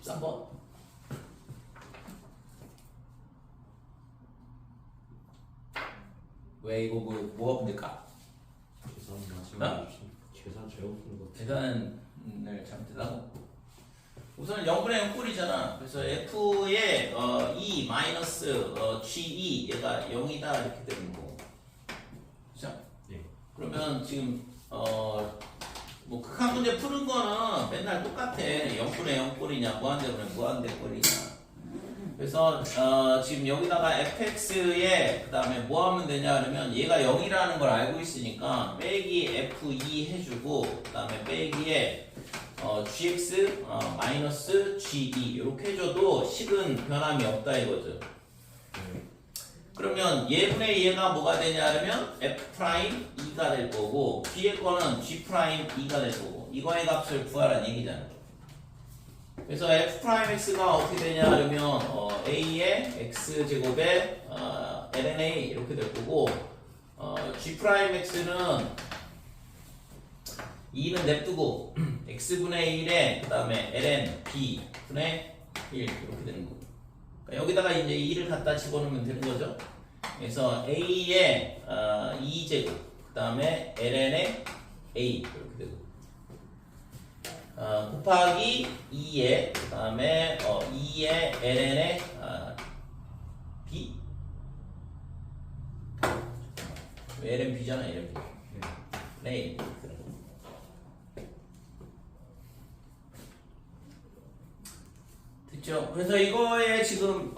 13번. 왜 이거 뭐가 문제일까? 계산 어? 마지막에 계산 잘못 푼 거. 계산을 잘못했다고? 우선 0분의 0 꼴이잖아. 그래서 f의 e 마이너스 ge 얘가 0이다 이렇게 되는 거고. 그죠? 네. 그러면 지금 뭐 극한 문제 푸는 거는 맨날 똑같아. 0분의 0 꼴이냐 무한대분의 무한대 꼴이냐. 그래서 지금 여기다가 fx에 그 다음에 뭐 하면 되냐 그러면 얘가 0이라는 걸 알고 있으니까 빼기 f2 해주고 그 다음에 빼기에 gx 마이너스 ge 이렇게 해줘도 식은 변함이 없다 이거죠. 그러면 얘분의 얘가 뭐가 되냐 그러면 f'2가 될 거고 뒤에 거는 g'2가 될 거고 이거의 값을 구하라는 얘기잖아. 그래서 f'x가 어떻게 되냐 그러면 a의 x제곱에 lna 이렇게 될 거고 g'x는 2는 냅두고 x분의 1에 그 다음에 ln b분의 1 이렇게 되는 거고 그러니까 여기다가 이제 2를 갖다 집어넣으면 되는 거죠. 그래서 a의 2제곱 그 다음에 ln의 a 이렇게 되고 곱하기 2에 그 다음에 2의 ln의 b ln b잖아 ln b 네 이렇게 되는 거. 됐죠? 그래서 이거에 지금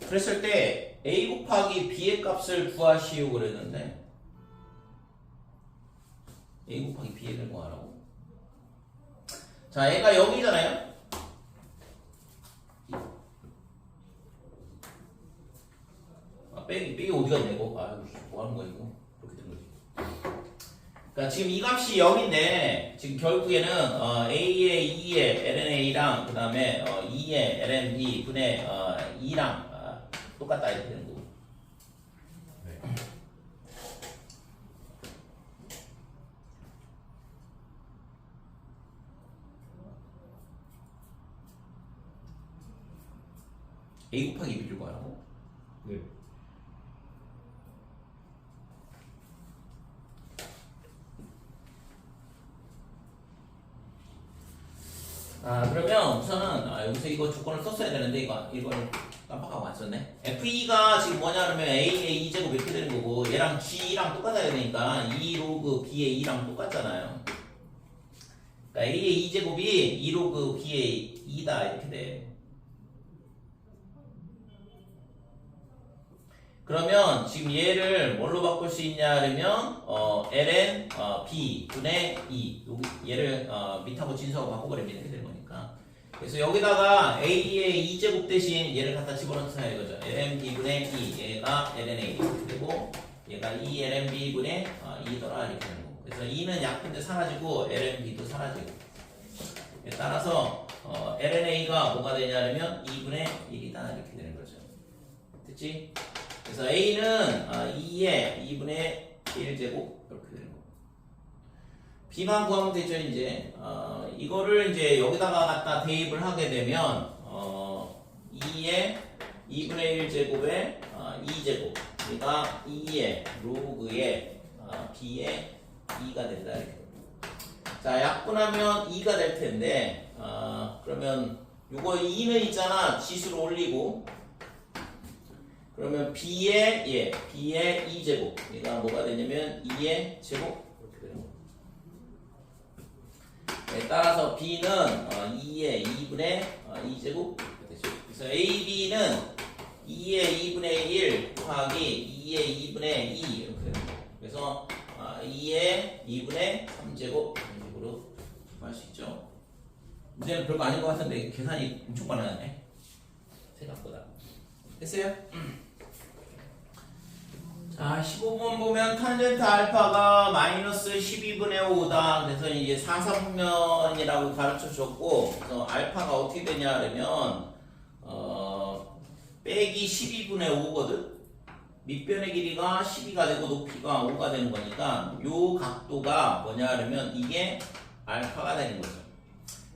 그랬을 때 a 곱하기 b의 값을 구하시오 그랬는데 a 곱하기 b를 구하라고? 자, 얘가 0이잖아요? 빼기 어디 갔냐, 이거? 뭐 하는 거야, 이거? 그렇게 된 거지. 그러니까 지금 이 값이 0인데, 지금 결국에는, A의 2의 LNA랑, 그 다음에, 2의 LNB 분의, 2랑, 똑같다, 이렇게 되는 거고. A 곱하기 B를 구하라고? 네. 그러면 우선은 여기서 이거 조건을 썼어야 되는데 이걸 깜빡하고 안 썼네. F2가 지금 뭐냐 그러면 A의 2제곱 이렇게 되는 거고 얘랑 G랑 똑같아야 되니까 2 로그 B의 2랑 똑같잖아요. 그러니까 A의 2제곱이 2 로그 B의 2다 이렇게 돼. 그러면 지금 얘를 뭘로 바꿀 수 있냐 그러면 ln b 분의 2 여기 얘를 밑하고 진수하고 바꿔버리면 이렇게 되는 거니까 그래서 여기다가 a의 2제곱 대신 얘를 갖다 집어넣자 이거죠. ln b 분의 2 얘가 ln a 이렇게 되고 얘가 2 ln b 분의 2더라 이렇게 되는 거고 그래서 2는 약분돼 사라지고 ln b도 사라지고 따라서 ln a가 뭐가 되냐면 2분의 1이다 이렇게 되는 거죠. 됐지? 그래서 A는 2의 2분의 1제곱 이렇게 되는 거. B만 구하면 되죠 이제. 이거를 이제 여기다가 갖다 대입을 하게 되면 2의 2분의 1제곱에 2제곱. 그러니까 2의 로그의 B의 2가 된다 이렇게. 자 약분하면 2가 될 텐데 그러면 요거 2는 있잖아 지수를 올리고. 그러면 B의 2제곱 얘가 뭐가 되냐면 2의 제곱 이렇게 되는 거예요. 네, 따라서 B는 2의 2분의 2제곱 이렇게 되죠. 그래서 AB는 2의 2분의 1 곱하기 2의 2분의 2 이렇게 되는 거예요. 그래서 2의 2분의 3제곱 이런 식으로 할 수 있죠. 문제는 별거 아닌 것 같은데 계산이 엄청 많아졌네 생각보다. 됐어요? 자, 15번 보면 탄젠트 알파가 마이너스 12분의 5다. 그래서 이제 사삼면이라고 가르쳐 줬고, 그래서 알파가 어떻게 되냐 그러면 빼기 12분의 5거든. 밑변의 길이가 12가 되고 높이가 5가 되는 거니까 요 각도가 뭐냐 그러면 이게 알파가 되는 거죠.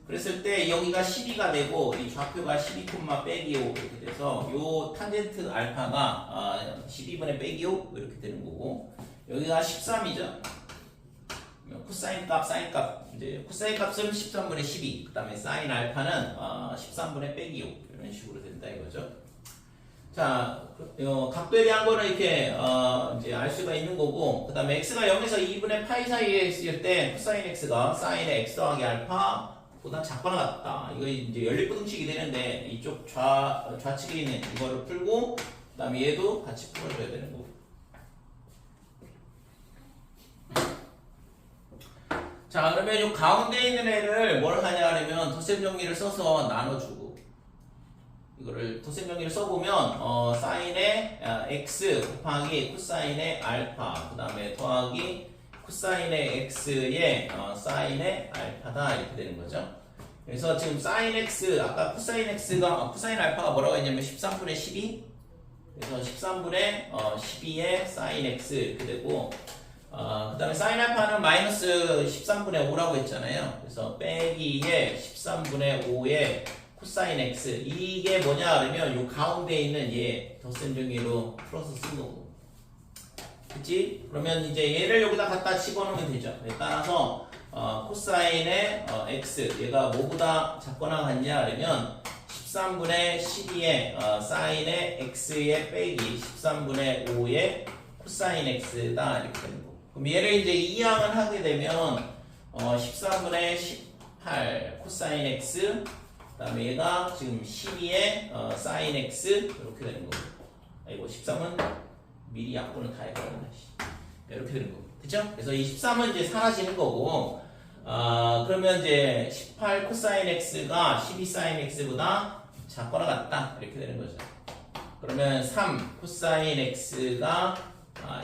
그랬을 때 여기가 12가 되고 이 좌표가 12, 빼기 5 이렇게 돼서 요 탄젠트 알파가 12분의 빼기 5 이렇게 되는 거고 여기가 13이죠. 코사인 값, 사인 값 이제 코사인 값은 13분의 12 그 다음에 사인 알파는 13분의 빼기 5 이런 식으로 된다 이거죠. 자, 각도에 대한 거는 이렇게 이제 알 수가 있는 거고 그 다음에 x가 0에서 2분의 파이 사이에 있을 때 코사인 x가 사인의 x 더하기 알파 보다 작거나 같다. 이거 이제 연립부등식이 되는데 이쪽 좌측에 있는 이거를 풀고 그 다음에 얘도 같이 풀어줘야 되는 거고. 자, 그러면 이 가운데 있는 애를 뭘 하냐 하면 덧셈 정리를 써서 나눠주고 이거를 덧셈 정리를 써보면 사인의 x 곱하기 코사인의 알파 그 다음에 더하기 코사인의 x의 사인의 알파다 이렇게 되는 거죠. 그래서 지금 사인 x 아까 코사인 x가 코사인 알파가 뭐라고 했냐면 13분의 12 그래서 13분의 12의 사인 x 이렇게 되고 그 다음에 사인 알파는 마이너스 13분의 5라고 했잖아요. 그래서 빼기의 13분의 5의 코사인 x 이게 뭐냐 그러면 요 가운데 있는 얘 덧셈 정리로 풀어서 쓴 거고 그치? 그러면 이제 얘를 여기다 갖다 집어넣으면 되죠. 따라서 코사인의 x 얘가 뭐보다 작거나 같냐 그러면 13분의 12의 사인의 x의 빼기 13분의 5의 코사인 x다 이렇게 되는 거고 그럼 얘를 이제 이항을 하게 되면 13분의 18 코사인 x 그 다음에 얘가 지금 12의 사인 x 이렇게 되는 거고 아이고 13은 미리 약분을 다 해버렸네 이렇게 되는 거고 그쵸? 그래서 이 13은 이제 사라지는 거고 그러면 이제 18 코사인 x가 12 사인 x보다 작거나 같다 이렇게 되는 거죠. 그러면 3 코사인 x가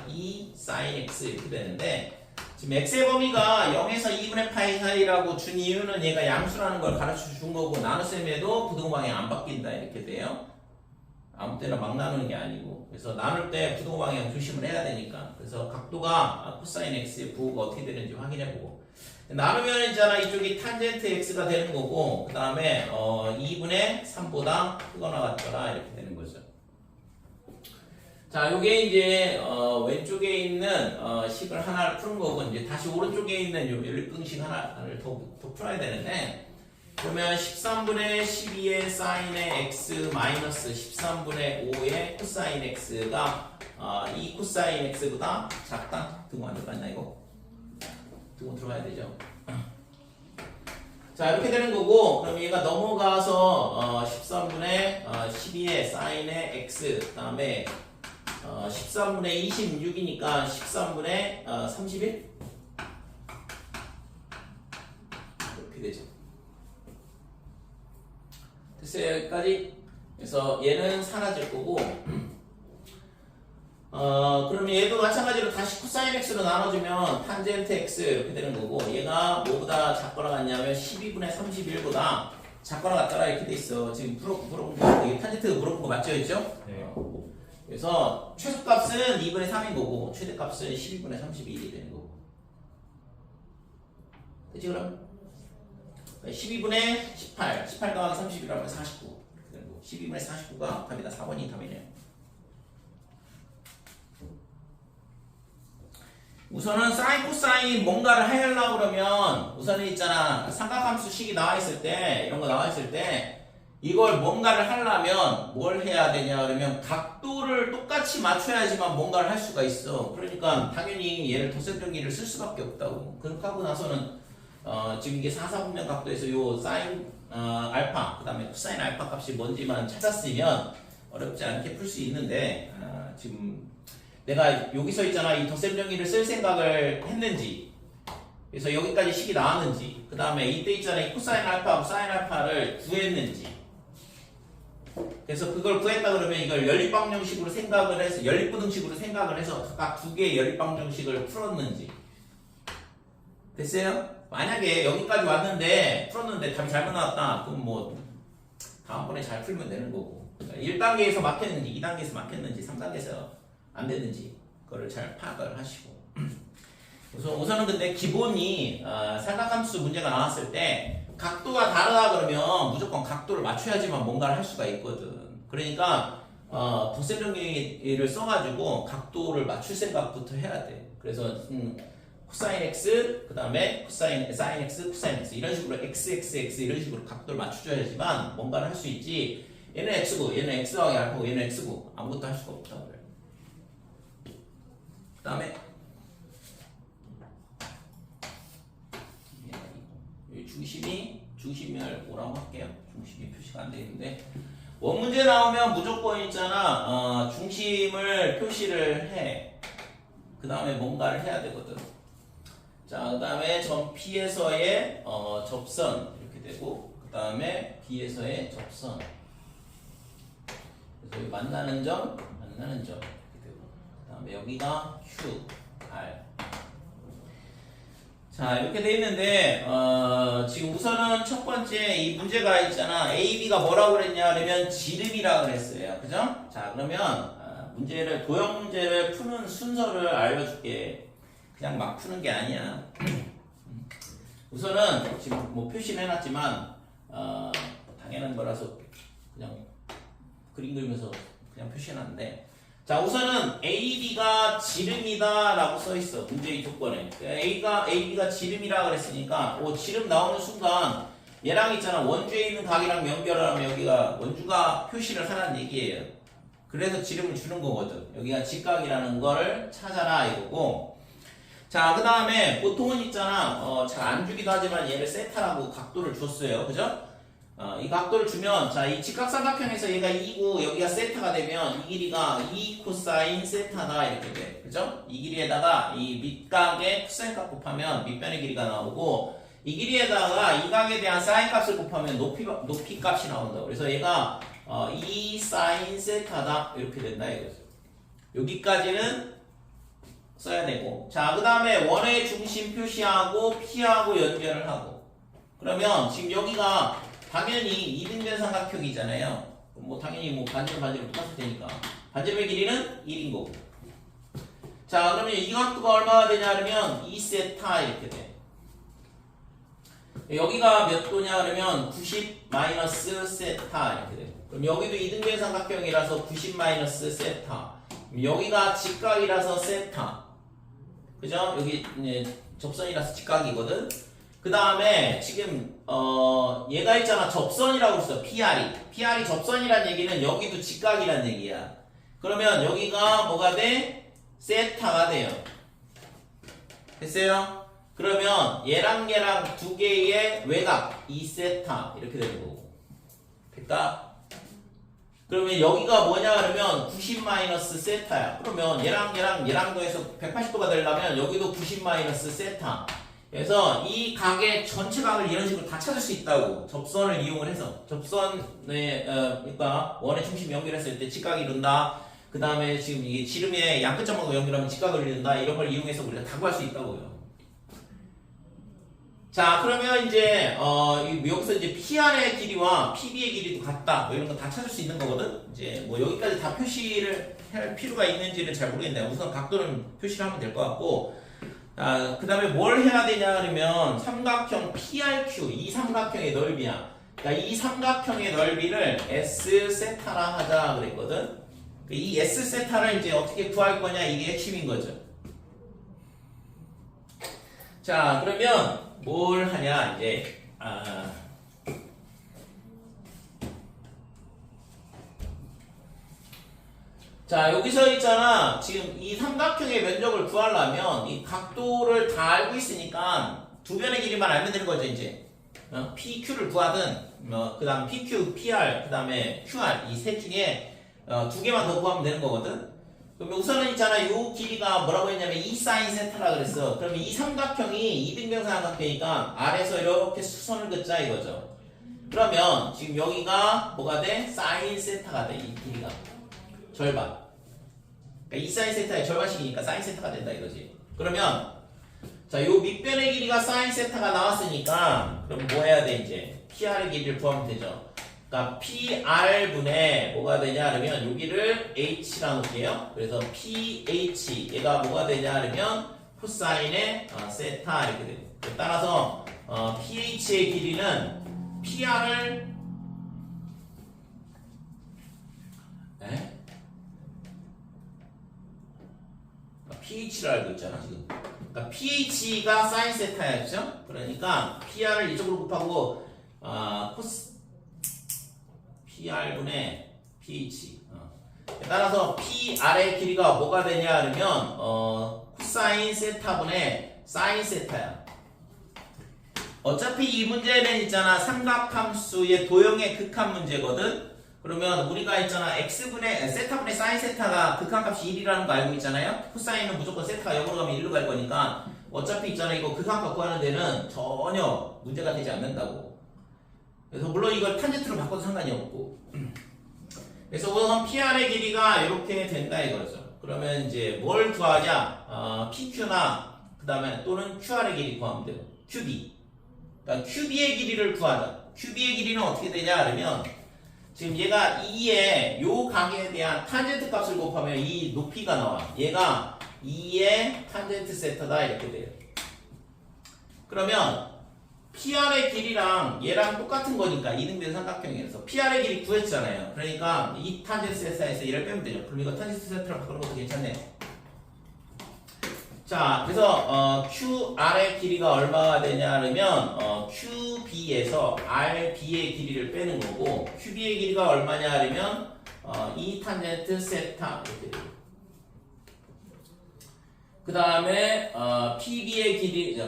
2 사인 x 이렇게 되는데 지금 x의 범위가 0에서 2분의 파이 사이라고 준 이유는 얘가 양수라는 걸 가르쳐 준 거고 나눗셈에도 부등호방향 안 바뀐다 이렇게 돼요. 아무 때나 막 나누는 게 아니고 그래서 나눌 때 부등호방향 조심을 해야 되니까 그래서 각도가 코사인 x의 부호가 어떻게 되는지 확인해보고 나누면 있잖아 이쪽이 탄젠트 x가 되는 거고 그 다음에 2분의 3보다 크거나 같더라 이렇게 되는 거죠. 자, 요게 이제 왼쪽에 있는 식을 하나를 푸는 거고 이제 다시 오른쪽에 있는 요 연립등식 하나를 더 풀어야 되는데 그러면 13분의 12의 사인의 x 마이너스 13분의 5의 코사인 x가 이 코사인 x보다 작다. 등호 안 들어갔나 이거? 등호 들어가야 되죠. 자 이렇게 되는 거고 그럼 얘가 넘어가서 13분의 12의 사인의 x 그 다음에 13분의 26이니까 13분의 31 이렇게 되죠. 됐어요 여기까지. 그래서 얘는 사라질 거고 그러면 얘도 마찬가지로 다시 코사인 x로 나눠주면 탄젠트 x 이렇게 되는 거고 얘가 뭐보다 작거나 같냐면 12분의 31보다 작거나 같더라 이렇게 돼 있어. 지금 물어본 거 이게 탄젠트가 물어본 거 맞죠? 있죠? 네. 그래서 최소값은 2분의 3인 거고 최대값은 12분의 31이 되는 거고 그치 그럼? 12분의 18 더하기 31하면 49 이렇게 되는 거고 12분의 49가 답이다. 4번이 답이네요. 우선은 사인 코사인 뭔가를 하려고 그러면 우선은 있잖아 삼각함수식이 나와있을 때 이런 거 나와있을 때 이걸 뭔가를 하려면 뭘 해야 되냐 그러면 각도를 똑같이 맞춰야지만 뭔가를 할 수가 있어. 그러니까 당연히 얘를 덧셈 정리를 쓸 수밖에 없다고. 그렇게 하고 나서는 지금 이게 4사분면 각도에서 요 사인 알파 그 다음에 코사인 알파 값이 뭔지만 찾았으면 어렵지 않게 풀 수 있는데 지금 내가 여기서 있잖아 이 덧셈 정리를 쓸 생각을 했는지 그래서 여기까지 식이 나왔는지 그 다음에 이때 있잖아 이 코사인 알파하고 사인 알파를 구했는지 그래서 그걸 구했다 그러면 이걸 연립방정식으로 생각을 해서 연립부등식으로 생각을 해서 각각 두 개의 연립방정식을 풀었는지 됐어요? 만약에 여기까지 왔는데 풀었는데 답이 잘못 나왔다 그럼 뭐 다음번에 잘 풀면 되는 거고 1단계에서 막혔는지 2단계에서 막혔는지 3단계에서 안 됐는지 그거를 잘 파악을 하시고 우선은 근데 기본이 삼각함수 문제가 나왔을 때 각도가 다르다 그러면 무조건 각도를 맞춰야지만 뭔가를 할 수가 있거든. 그러니까 덧셈 정리를 써가지고 각도를 맞출 생각부터 해야 돼. 그래서 코사인 x 그 다음에 코사인 사인 x 코사인 x 이런 식으로 x x x 이런 식으로 각도를 맞춰줘야지만 뭔가를 할 수 있지. 얘는 x고 얘는 x하고 알파고 얘는 x고 아무것도 할 수가 없다 그래. 그 다음에 중심을 뭐라고 할게요. 중심이 표시가 안 되는데 원 문제 나오면 무조건 있잖아. 중심을 표시를 해. 그 다음에 뭔가를 해야 되거든. 자, 그 다음에 점 P에서의 접선 이렇게 되고, 그 다음에 B에서의 접선. 그래서 여기 만나는 점 이렇게 되고, 그 다음에 여기가 Q, R. 자, 이렇게 돼 있는데, 지금 우선은 첫 번째 이 문제가 있잖아. A, B가 뭐라고 그랬냐, 그러면 지름이라고 그랬어요. 그죠? 자, 그러면 도형 문제를 푸는 순서를 알려줄게. 그냥 막 푸는 게 아니야. 우선은 지금 뭐 표시는 해놨지만, 당연한 거라서 그냥 그림 그리면서 그냥 표시해놨는데, 자, 우선은 A, B가 지름이다 라고 써있어. 문제의 조건에. A, B가 지름이라 그랬으니까, 지름 나오는 순간, 얘랑 있잖아. 원주에 있는 각이랑 연결을 하면 여기가 원주가 표시를 하라는 얘기예요. 그래서 지름을 주는 거거든. 여기가 직각이라는 거를 찾아라 이거고. 자, 그 다음에 보통은 있잖아. 잘 안 주기도 하지만 얘를 세타라고 각도를 줬어요. 그죠? 이 각도를 주면, 자, 이 직각삼각형에서 얘가 2고 여기가 세타가 되면 이 길이가 2 코사인 세타다 이렇게 돼. 그죠? 이 길이에다가 이 밑각의 코사인 값 곱하면 밑변의 길이가 나오고 이 길이에다가 이 각에 대한 사인 값을 곱하면 높이 값이 나온다. 그래서 얘가 2 사인 세타다 이렇게 된다 이거죠. 여기까지는 써야 되고. 자, 그 다음에 원의 중심 표시하고 P하고 연결을 하고. 그러면 지금 여기가 당연히 이등변 삼각형이잖아요. 뭐 당연히 뭐 반지름 똑같을 테니까 반지름의 길이는 1인 거고. 자, 그러면 이 각도가 얼마가 되냐 그러면 2세타 이렇게 돼. 여기가 몇 도냐 그러면 90 마이너스 세타 이렇게 돼. 그럼 여기도 이등변 삼각형이라서 90 마이너스 세타. 여기가 직각이라서 세타. 그죠? 여기 접선이라서 직각이거든. 그 다음에 지금 얘가 있잖아. 접선이라고 했어. PR이 접선이란 얘기는 여기도 직각이란 얘기야. 그러면 여기가 뭐가 돼? 세타가 돼요. 됐어요? 그러면 얘랑 두 개의 외곽 2세타 이렇게 되는 거고. 됐다? 그러면 여기가 뭐냐 그러면 90 마이너스 세타야. 그러면 얘랑 더해서 180도가 되려면 여기도 90 마이너스 세타. 그래서 이 각의 전체 각을 이런 식으로 다 찾을 수 있다고. 접선을 이용을 해서. 접선에 그러니까 원의 중심 연결했을 때 직각이 이룬다. 그 다음에 지금 이게 지름의 양끝점하고 연결하면 직각을 이룬다. 이런 걸 이용해서 우리가 다 구할 수 있다고요. 자, 그러면 이제 여기서 이제 PR의 길이와 PB의 길이도 같다. 뭐 이런 거 다 찾을 수 있는 거거든. 이제 뭐 여기까지 다 표시를 할 필요가 있는지는 잘 모르겠네요. 우선 각도는 표시를 하면 될 것 같고. 그 다음에 뭘 해야 되냐 그러면 삼각형 PRQ 이 삼각형의 넓이야. 그러니까 이 삼각형의 넓이를 S 세타라 하자 그랬거든. 이 S 세타를 이제 어떻게 구할 거냐 이게 핵심인 거죠. 자, 그러면 뭘 하냐 이제 자, 여기서 있잖아. 지금 이 삼각형의 면적을 구하려면 이 각도를 다 알고 있으니까 두 변의 길이만 알면 되는 거죠, 이제. PQ를 구하든, 그 다음 PQ, PR, 그 다음에 QR 이 셋 중에 두 개만 더 구하면 되는 거거든. 그러면 우선은 있잖아. 이 길이가 뭐라고 했냐면 2 사인 세타라 그랬어. 그러면 이 삼각형이 이등변 삼각형이니까 아래에서 이렇게 수선을 긋자 이거죠. 그러면 지금 여기가 뭐가 돼? 사인 세타가 돼, 이 길이가. 절반. 그러니까 2 사인 세타의 절반씩이니까 사인 세타가 된다 이거지. 그러면 자, 요 밑변의 길이가 사인 세타가 나왔으니까 그럼 뭐 해야 돼 이제? PR의 길이를 구하면 되죠. 그러니까 PR분의 뭐가 되냐 그러면 여기를 H라 놓을게요. 그래서 PH 얘가 뭐가 되냐 그러면 코사인의 세타 이렇게 되고. 따라서 PH의 길이는 PR을 PH를 알고 있잖아 지금. 그러니까 PH가 사인 세타였죠. 그러니까 PR을 이쪽으로 곱하고 코스 PR분의 PH. 따라서 PR의 길이가 뭐가 되냐 그러면 코사인 세타분의 사인 세타야. 어차피 이 문제는 있잖아 삼각함수의 도형의 극한 문제거든. 그러면 우리가 있잖아 x분의 세타분의 사인 세타가 극한값이 1이라는 거 알고 있잖아요. 코사인은 무조건 세타가 0으로 가면 1로 갈 거니까 어차피 있잖아 이거 극한값 구하는 데는 전혀 문제가 되지 않는다고. 그래서 물론 이걸 탄젠트로 바꿔도 상관이 없고. 그래서 우선 PR의 길이가 이렇게 된다 이거죠. 그러면 이제 뭘 구하냐? PQ나 그 다음에 또는 QR의 길이 구하면 돼요. QB. 그러니까 QB의 길이를 구하자. QB의 길이는 어떻게 되냐 그러면 지금 얘가 2의 요 각에 대한 탄젠트 값을 곱하면 이 높이가 나와. 얘가 2의 탄젠트 세타다 이렇게 돼요. 그러면 PR의 길이랑 얘랑 똑같은 거니까 이등변 삼각형이라서 PR의 길이 구했잖아요. 그러니까 이 탄젠트 세타에서 얘를 빼면 되죠. 그럼 이거 탄젠트 세타로 바꾸는 것도 괜찮네. 자, 그래서 QR의 길이가 얼마가 되냐 그러면 QB에서 RB의 길이를 빼는 거고 QB의 길이가 얼마냐 그러면 2 탄젠트 세타 이렇게 돼요. 그 다음에 PB의 길이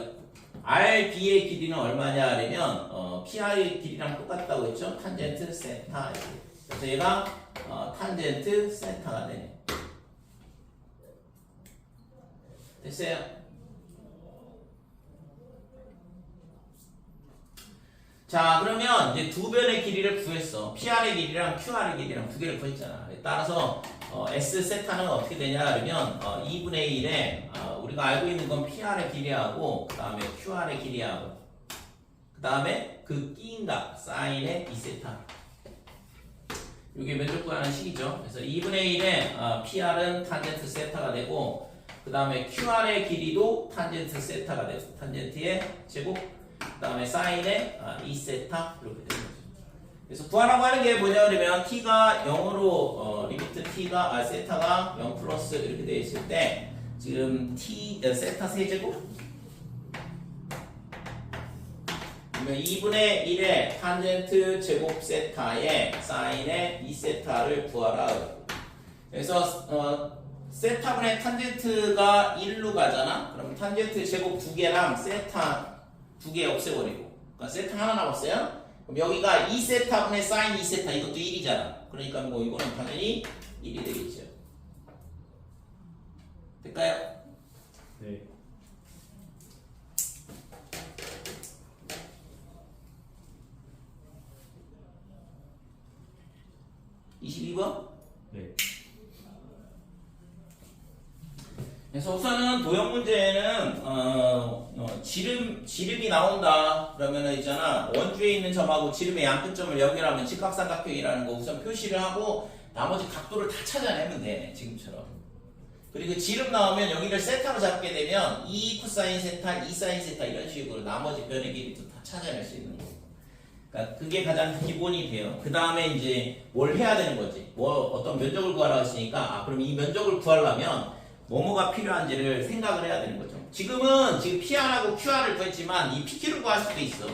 RB의 길이는 얼마냐 그러면 PR의 길이랑 똑같다고 했죠. 탄젠트 세타 이렇게. 그래서 얘가 탄젠트 세타가 되네. 됐어요? 자 그러면 이제 두 변의 길이를 구했어. PR의 길이랑 QR의 길이랑 두 개를 구했잖아. 따라서 S 세타는 어떻게 되냐 그러면 2분의 1에 우리가 알고 있는 건 PR의 길이하고 그 다음에 QR의 길이하고 그 다음에 그 끼인 값 사인의 2세타 이게 면적 구하는 식이죠. 그래서 2분의 1에 PR은 탄젠트 세타가 되고 그 다음에 QR의 길이도 탄젠트 세타가 되고 탄젠트의 제곱 그 다음에 사인의 2세타 이렇게 되는 거죠. 그래서 구하라고 하는 게 뭐냐 그러면 t가 0으로 리미트 t가 세타가 0 플러스 이렇게 되어 있을 때 지금 세타 세제곱 그러면 2분의 1의 탄젠트 제곱 세타의 사인의 2세타를 구하라. 그래서 세타분의 탄젠트가 1로 가잖아. 그럼 탄젠트 제곱 2개랑 세타 2개 없애버리고 그러니까 세타 하나 남았어요. 그럼 여기가 2세타분의 사인 2세타 이것도 1이잖아. 그러니까 뭐 이거는 당연히 1이 되겠죠. 될까요? 네. 네. 그래서 우선은 도형 문제에는 지름이 나온다 그러면은 있잖아 원주에 있는 점하고 지름의 양끝점을 연결하면 직각삼각형이라는 거 우선 표시를 하고 나머지 각도를 다 찾아내면 돼 지금처럼. 그리고 지름 나오면 여기를 세타로 잡게 되면 2 코사인 세타, 2 사인 세타 이런 식으로 나머지 변의 길이도 다 찾아낼 수 있는 거고. 그러니까 그게 가장 기본이 돼요. 그 다음에 이제 뭘 해야 되는 거지. 어떤 면적을 구하라고 했으니까 그럼 이 면적을 구하려면 뭐뭐가 필요한지를 생각을 해야 되는 거죠. 지금 PR하고 QR을 구했지만 이 PQ를 구할 수도 있어.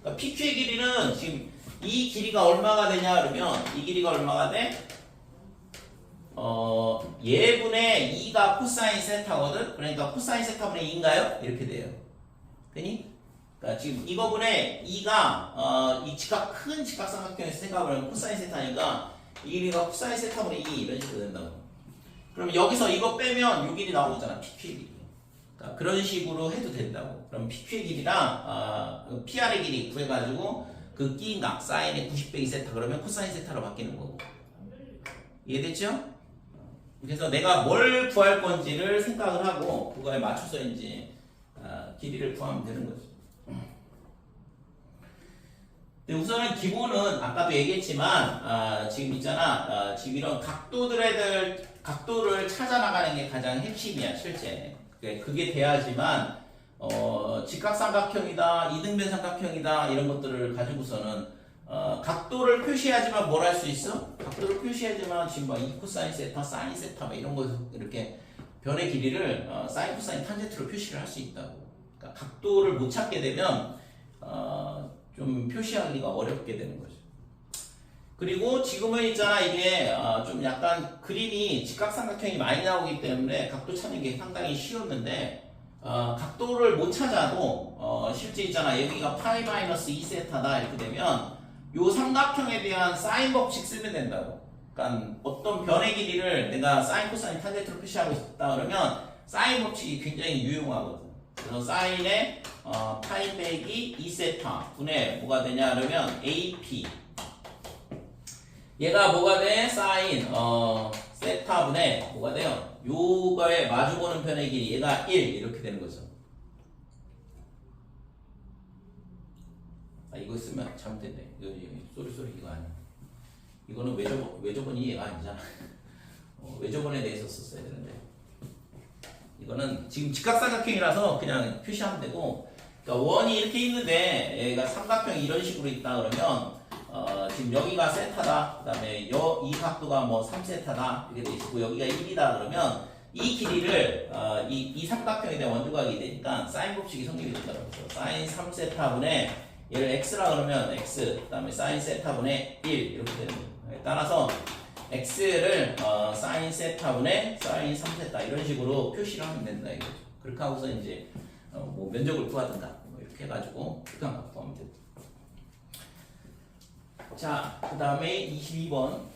그러니까 PQ의 길이는 지금 이 길이가 얼마가 되냐 그러면 이 길이가 얼마가 돼? 예분의 2가 코사인 세타거든? 그러니까 코사인 세타분의 2인가요? 이렇게 돼요. 되니? 그러니까 지금 이거분의 2가 이 큰 직각삼각형에서 생각을 하면 코사인 세타니까 이 길이가 코사인 세타분의 2 이런 식으로 된다고. 그럼 여기서 이거 빼면 이 길이 나오잖아. PQ의 길이. 그러니까 그런 식으로 해도 된다고. 그럼 PQ의 길이랑 PR의 길이 구해가지고 그 끼인 각 사인의 90빼기 세타 그러면 코사인 세타로 바뀌는 거고. 이해됐죠? 그래서 내가 뭘 구할 건지를 생각을 하고 그거에 맞춰서 이제 길이를 구하면 되는 거죠. 근데 우선은 기본은 아까도 얘기했지만 지금 있잖아 지금 이런 각도를 찾아 나가는 게 가장 핵심이야 실제. 그게 돼야지만 직각삼각형이다, 이등변 삼각형이다 이런 것들을 가지고서는 각도를 표시하지만 뭘 할 수 있어? 각도를 표시하지만 지금 막 이코사인 세타, 사인 세타 막 이런 거 이렇게 변의 길이를 사인, 코사인, 탄젠트로 표시를 할 수 있다고. 그러니까 각도를 못 찾게 되면 좀 표시하기가 어렵게 되는 거죠. 그리고 지금은 있잖아 이게 좀 약간 그림이 직각삼각형이 많이 나오기 때문에 각도 찾는 게 상당히 쉬웠는데 각도를 못 찾아도 실제 있잖아 여기가 파이 마이너스 2세타다 이렇게 되면 요 삼각형에 대한 사인 법칙 쓰면 된다고. 그러니까 어떤 변의 길이를 내가 사인, 코사인, 탄젠트로 표시하고 있다 그러면 사인 법칙이 굉장히 유용하거든. 그래서 사인의 파이 빼기 2세타 분의 뭐가 되냐 그러면 AP 얘가 뭐가 돼? 사인 세타 분의 뭐가 돼요? 요거에 마주보는 변의 길이 얘가 1 이렇게 되는 거죠. 이거 쓰면 잘못됐네. 이거 쏘리 이거 아니야. 이거는 외접원이 얘가 아니잖아. 외접원에 대해서 썼어야 되는데 이거는 지금 직각삼각형이라서 그냥 표시하면 되고 그러니까 원이 이렇게 있는데 얘가 삼각형이 이런 식으로 있다 그러면 지금 여기가 세타다 그 다음에 이 각도가 뭐 3세타다 이렇게 돼 있고 여기가 1이다 그러면 이 길이를 이 삼각형에 대한 원조각이 되니까 사인 법칙이 성립이 된다고 그랬죠. 사인 3세타분의 얘를 x라 그러면 x 그 다음에 사인 세타분의 1 이렇게 되는 거예요. 따라서 x를 사인 세타분의 사인 3세타 이런 식으로 표시를 하면 된다 이거죠. 그렇게 하고서 이제 뭐 면적을 구하든가 뭐 이렇게 해가지고 극한 각도 하면 되고. 자, 그 다음에 22번.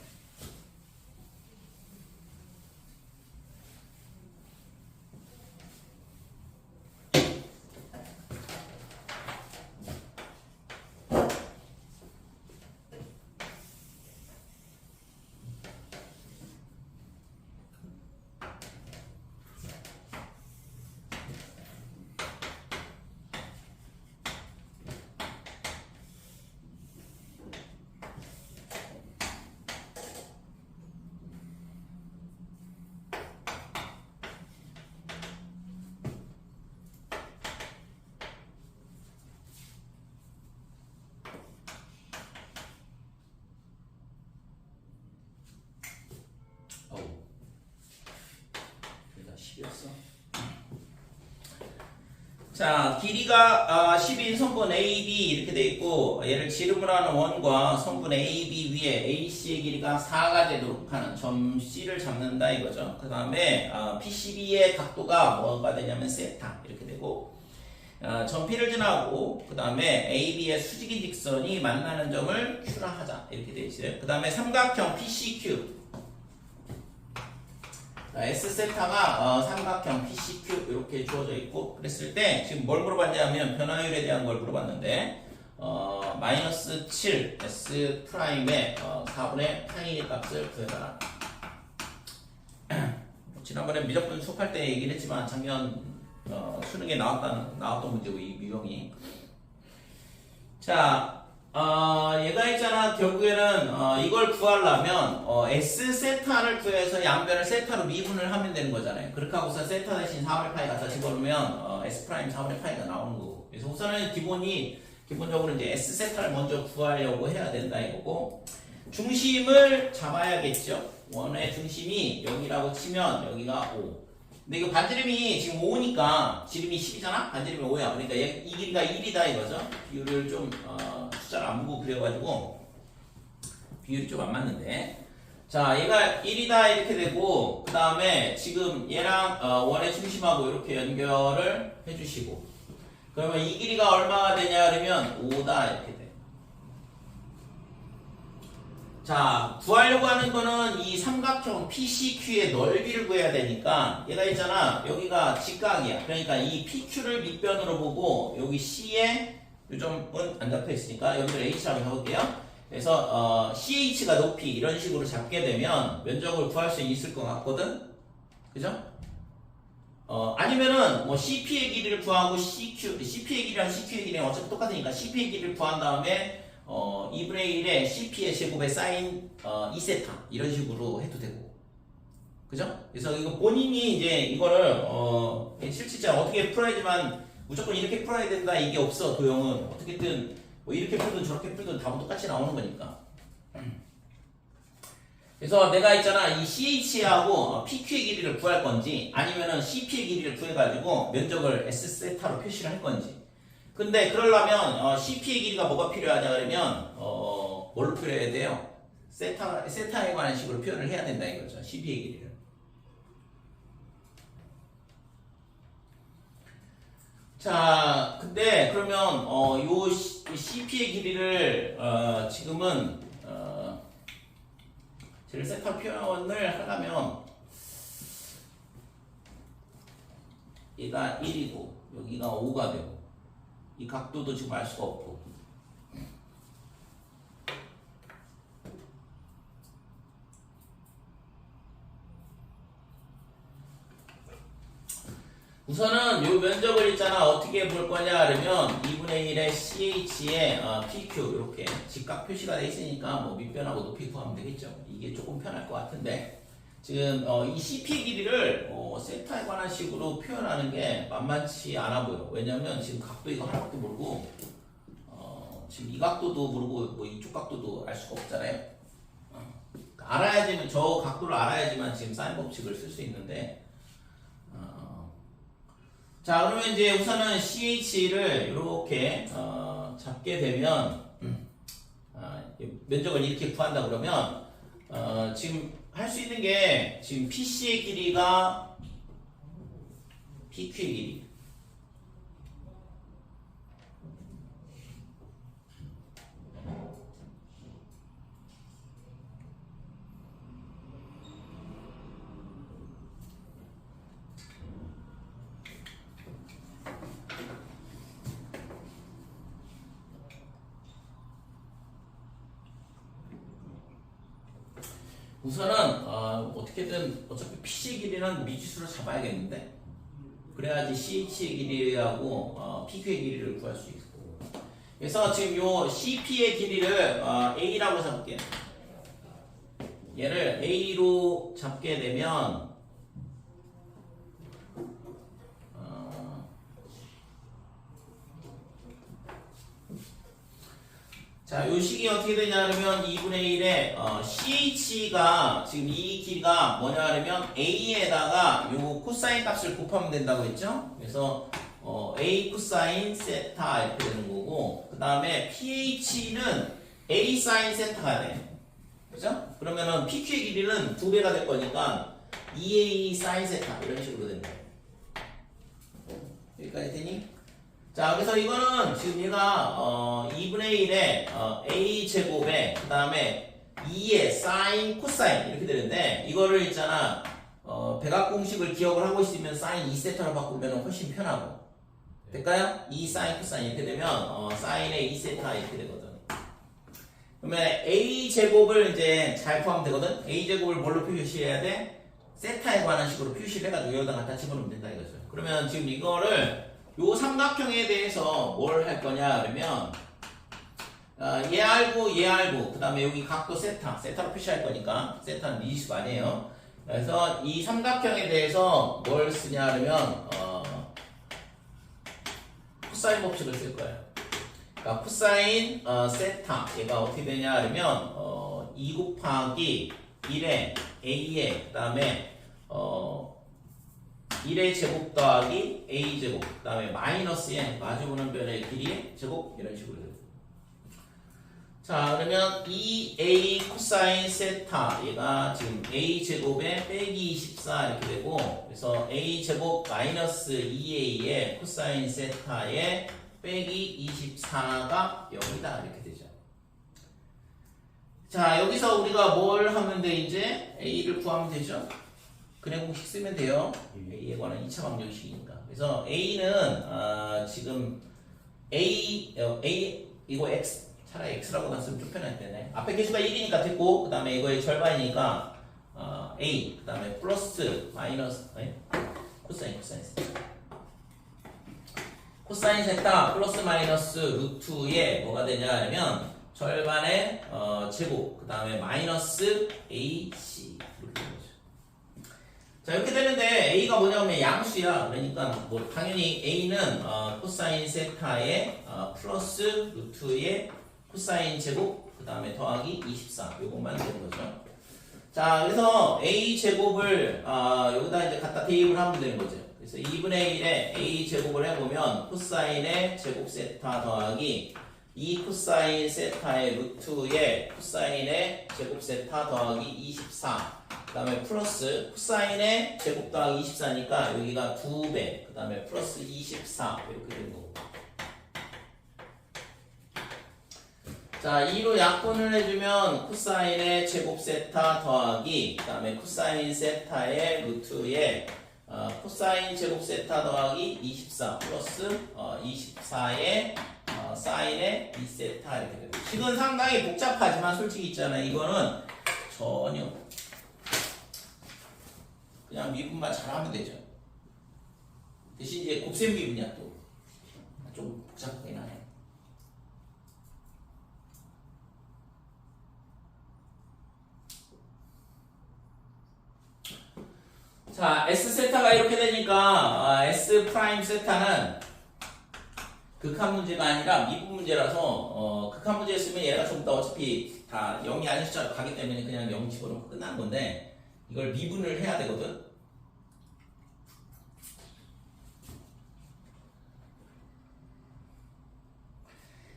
자, 길이가 10인 선분 AB 이렇게 돼 있고 얘를 지름을 하는 원과 선분 AB 위에 AC의 길이가 4가 되도록 하는 점 C를 잡는다 이거죠. 그 다음에 PCB의 각도가 뭐가 되냐면 세타 이렇게 되고 점 P를 지나고 그 다음에 AB의 수직인 직선이 만나는 점을 Q라 하자 이렇게 돼 있어요. 그 다음에 삼각형 PCQ S세타가 삼각형 PCQ 이렇게 주어져 있고 그랬을 때 지금 뭘 물어봤냐면 변화율에 대한 걸 물어봤는데 마이너스 7 S 프라임의 4분의 파이 값을 구해봐라. 지난번에 미적분 수업할 때 얘기를 했지만 작년 수능에 나왔던 문제고 이 유형이 자 얘가 있잖아 결국에는 이걸 구하려면 S 세타를 구해서 양변을 세타로 미분을 하면 되는 거잖아요. 그렇게 하고서 세타 대신 4분의 파이 갖다 집어넣으면 S 프라임 4분의 파이가 나오는 거고 그래서 우선은 기본적으로 이제 S 세타를 먼저 구하려고 해야 된다 이거고 중심을 잡아야겠죠. 원의 중심이 여기라고 치면 여기가 5 근데 이거 반지름이 지금 5니까 지름이 10이잖아? 반지름이 5야. 그러니까 이 길이가 1이다 이거죠. 비율을 좀 숫자를 안 보고 그려가지고 비율이 좀 안 맞는데 자 얘가 1이다 이렇게 되고 그 다음에 지금 얘랑 원의 중심하고 이렇게 연결을 해주시고 그러면 이 길이가 얼마가 되냐 그러면 5다 이렇게 돼. 자, 구하려고 하는 거는 이 삼각형 PCQ의 넓이를 구해야 되니까 얘가 있잖아. 여기가 직각이야. 그러니까 이 PQ를 밑변으로 보고 여기 C의 요점은 안 잡혀 있으니까 여기를 H라고 해볼게요. 그래서 CH가 높이 이런 식으로 잡게 되면 면적을 구할 수 있을 것 같거든. 그죠? 아니면은 뭐 CP의 길이를 구하고 CP의 길이랑 CQ의 길이랑 어차피 똑같으니까 CP의 길이를 구한 다음에 2분의 1에 CP의 제곱에 사인 2세타 이런 식으로 해도 되고 그죠? 그래서 이거 본인이 이제 이거를 실질적으로 어떻게 풀어야지만 무조건 이렇게 풀어야 된다 이게 없어. 도형은 어떻게든 뭐 이렇게 풀든 저렇게 풀든 답은 똑같이 나오는 거니까. 그래서 내가 있잖아 이 CH하고 PQ의 길이를 구할 건지 아니면은 CP의 길이를 구해가지고 면적을 S세타로 표시를 할 건지. 근데 그러려면 CP의 길이가 뭐가 필요하냐 그러면 뭘로 표현해야 돼요? 세타에 관한 식으로 표현을 해야 된다 이거죠. CP의 길이를. 자, 근데 그러면 요 CP의 길이를 지금은 제 세타 표현을 하려면 얘가 1이고 여기가 5가 되고 이 각도도 지금 알 수가 없고 우선은 요 면적을 있잖아 어떻게 볼 거냐 그러면 2분의 1의 CH의 PQ 이렇게 직각 표시가 돼 있으니까 뭐 밑변하고 높이 구하면 되겠죠. 이게 조금 편할 것 같은데 지금 이 CP 길이를 세타에 관한 식으로 표현하는 게 만만치 않아 보여. 왜냐면 지금 각도 이거 하나밖에 모르고 지금 이 각도도 모르고 뭐 이쪽 각도도 알 수가 없잖아요. 알아야지만 저 각도를 알아야지만 지금 사인 법칙을 쓸 수 있는데 자 그러면 이제 우선은 CH를 이렇게 잡게 되면 면적을 이렇게 구한다 그러면 지금 할 수 있는 게 지금 PC의 길이가 PQ의 길이 우선은 어떻게든 어차피 PC의 길이는 미지수를 잡아야겠는데 그래야지 CH의 길이하고 PQ의 길이를 구할 수 있고 그래서 지금 요 CP의 길이를 A라고 잡을게요. 얘를 A로 잡게 되면 자, 요 식이 어떻게 되냐 그러면 2분의 1에 CH가 지금 이 길이가 뭐냐 그러면 A에다가 요 코사인 값을 곱하면 된다고 했죠? 그래서 A 코사인 세타 이렇게 되는 거고 그 다음에 PH는 A 사인 세타가 돼. 그죠? 그러면은 PQ의 길이는 2배가 될 거니까 2A 사인 세타 이런 식으로 된다. 여기까지 되니? 자, 그래서 이거는 지금 얘가 2분의 1에 A 제곱에 그 다음에 2의 사인, 코사인 이렇게 되는데 이거를 있잖아 백악 공식을 기억을 하고 있으면 사인 2세타로 바꾸면 훨씬 편하고 될까요? 2 사인, 코사인 이렇게 되면 사인의 2세타 이렇게 되거든. 그러면 A 제곱을 이제 잘 구하면 되거든. A 제곱을 뭘로 표시해야 돼? 세타에 관한 식으로 표시를 해가지고 여기다 갖다 집어넣으면 된다 이거죠. 그러면 지금 이거를 요 삼각형에 대해서 뭘 할 거냐 그러면 얘 알고 얘 알고 그 다음에 여기 각도 세타로 표시할 거니까 세타는 미지수가 아니에요. 그래서 이 삼각형에 대해서 뭘 쓰냐 그러면 코사인 법칙을 쓸 거예요. 그러니까 코사인 세타 얘가 어떻게 되냐 그러면 2 곱하기 1의 A의 그 다음에 1의 제곱 더하기 A 제곱 그 다음에 마이너스의 마주보는 변의 길이의 제곱 이런 식으로 돼요. 자 그러면 2A 코사인 세타 얘가 지금 A 제곱에 빼기 24 이렇게 되고 그래서 A 제곱 마이너스 2A의 코사인 세타의 빼기 24가 0이다 이렇게 되죠. 자 여기서 우리가 뭘 하면 돼 이제 A를 구하면 되죠. 그냥 공식 쓰면 돼요. A에 관한 2차 방정식이니까. 그래서 A는 지금 A 이거 X 차라리 X라고 놨으면 좀 편할 때네. 앞에 개수가 1이니까 됐고 그 다음에 이거의 절반이니까 A 그 다음에 플러스 마이너스 코사인 세타 플러스 마이너스 루트에 뭐가 되냐 하면 절반의 제곱 그 다음에 마이너스 AC 이렇게 되죠. 자 이렇게 되는데 a가 뭐냐면 양수야. 그러니까 뭐 당연히 a는 코사인 세타의 플러스 루트의 코사인 제곱 그 다음에 더하기 24 요것만 되는 거죠. 자 그래서 a 제곱을 여기다 이제 갖다 대입을 하면 되는 거죠. 그래서 2분의 1에 a 제곱을 해보면 코사인의 제곱 세타 더하기 2 코사인 세타의 루트의 코사인의 제곱 세타 더하기 24 그 다음에 플러스 코사인의 제곱 더하기 24니까 여기가 2배 그 다음에 플러스 24 이렇게 되는 거고. 자 2로 약분을 해주면 코사인의 제곱 세타 더하기 그 다음에 코사인 세타의 루트의 코사인 제곱 세타 더하기 24 플러스 24의 사인의 2세타 이렇게 되고. 식은 상당히 복잡하지만 솔직히 있잖아요. 이거는 전혀 그냥 미분만 잘하면 되죠. 대신 이제 곱셈 미분이야 또 좀 복잡하긴 하네. 자 S 세타가 이렇게 되니까 S 프라임 세타는 극한 문제가 아니라 미분 문제라서 극한 문제였으면 얘가 좀 더 어차피 다 0이 아닌 숫자로 가기 때문에 그냥 0 집어넣고 끝난 건데 이걸 미분을 해야 되거든.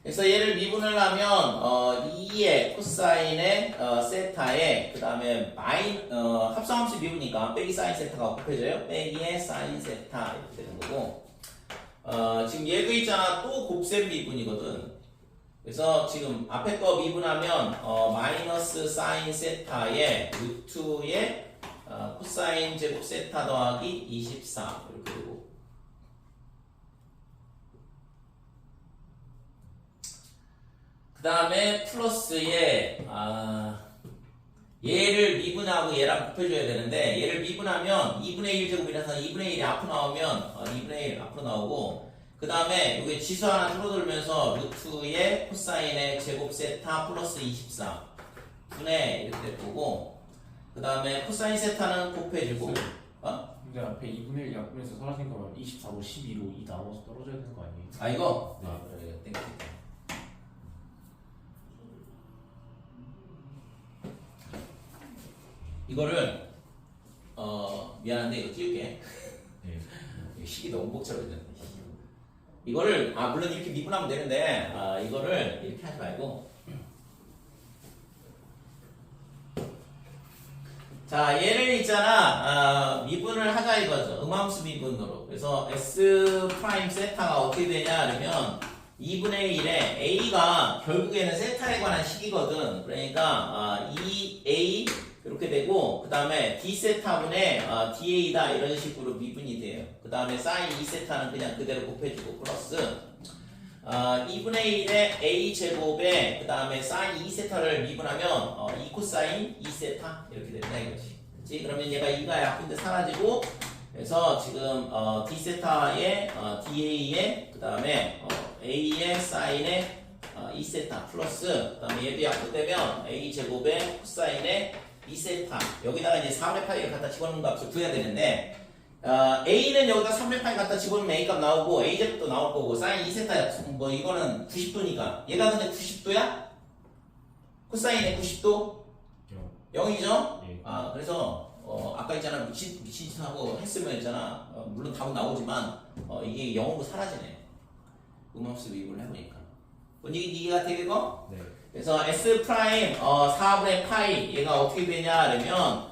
그래서 얘를 미분을 하면 2의 코사인의 세타에 그 다음에 합성함수 미분이니까 빼기 사인 세타가 곱해져요. 빼기의 사인 세타 이렇게 되는 거고. 지금 얘도 있잖아. 또 곱셈 미분이거든. 그래서 지금 앞에 거 미분하면 마이너스 사인 세타에 루트의 코사인 제곱 세타 더하기 24 이렇게 되고. 그 다음에 플러스에 얘를 미분하고 얘랑 곱해줘야 되는데 얘를 미분하면 2분의 1제곱이라서 2분의 1이 앞으로 나오면 2분의 1 앞으로 나오고 그 다음에 여기 지수 하나 줄어들면서 루트의 코사인의 제곱 세타 플러스 24 분의 이렇게 될 거고 그 다음에 코사인 세타는 곱해주고 근데 앞에 2분의 1 약분해서 사라진 거면 24로 12로 2 나눠서 떨어져야 되는 거 아니에요? 아 이거? 네. 그래 땡겼다. 이거를 미안한데 이거 띄울게. 네. 식이 너무 복잡해졌네. 이거를 물론 이렇게 미분하면 되는데 이거를 이렇게 하지 말고 자 얘를 있잖아 미분을 하자 이거죠. 음함수 미분으로. 그래서 S 프라임 세타가 어떻게 되냐 그러면 2분의 1에 A가 결국에는 세타에 관한 식이거든. 그러니까 2A 이렇게 되고 그 다음에 D세타분의 DA다 이런 식으로 미분이 돼요. 그 다음에 사인 2세타는 그냥 그대로 곱해주고 플러스 2분의 1의 A제곱에 그 다음에 사인 2세타를 미분하면 2 코사인 2세타 이렇게 된다 이거지. 그치? 그러면 얘가 2가 약분돼 사라지고 그래서 지금 D세타의 DA의 그 다음에 A의 사인의 2세타 플러스 그 다음에 얘도 약분되면 A제곱의 코사인의 2세타 여기다가 이제 4분의 파이를 갖다 집어넣는 값을 구해야 되는데 A는 여기다 3분의 파이 갖다 집어넣으면 A값 나오고 A제곱도 나올 거고 사인 2세타 뭐 이거는 90도니까 얘가 근데 90도야? 코사인의 90도? 0이죠? 예. 그래서 아까 있잖아 미친 짓 하고 했으면 있잖아 물론 답은 나오지만 이게 0으로 사라지네. 음함수 미분을 해보니까 뭔 이해가 되겠고? 네. 그래서 S 프라임 4분의 파이 얘가 어떻게 되냐 그러면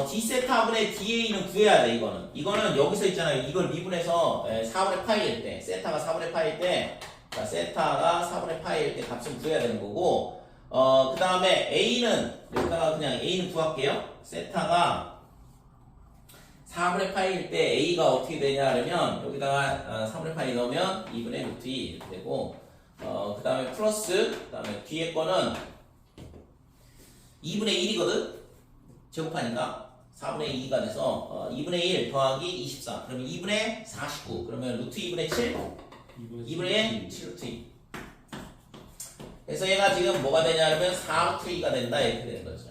D 세타분의 DA는 구해야 돼. 이거는 여기서 있잖아요. 이걸 미분해서 4분의 파이일 때 세타가 4분의 파이일 때 그러니까 세타가 4분의 파이일 때 값을 구해야 되는 거고 그 다음에 A는 여기다가 그냥 A는 구할게요. 세타가 4분의 파이일 때 A가 어떻게 되냐 그러면 여기다가 4분의 파이 넣으면 2분의 루트 2 이렇게 되고 그 다음에 플러스 그 다음에 뒤에 거는 2분의 1이거든 제곱하니까 4분의 2가 돼서 2분의 1 더하기 24 그러면 2분의 49 그러면 루트 2분의 7 2분의 7 루트 2 그래서 얘가 지금 뭐가 되냐 그러면 4 루트 2가 된다 이렇게 되는 거죠.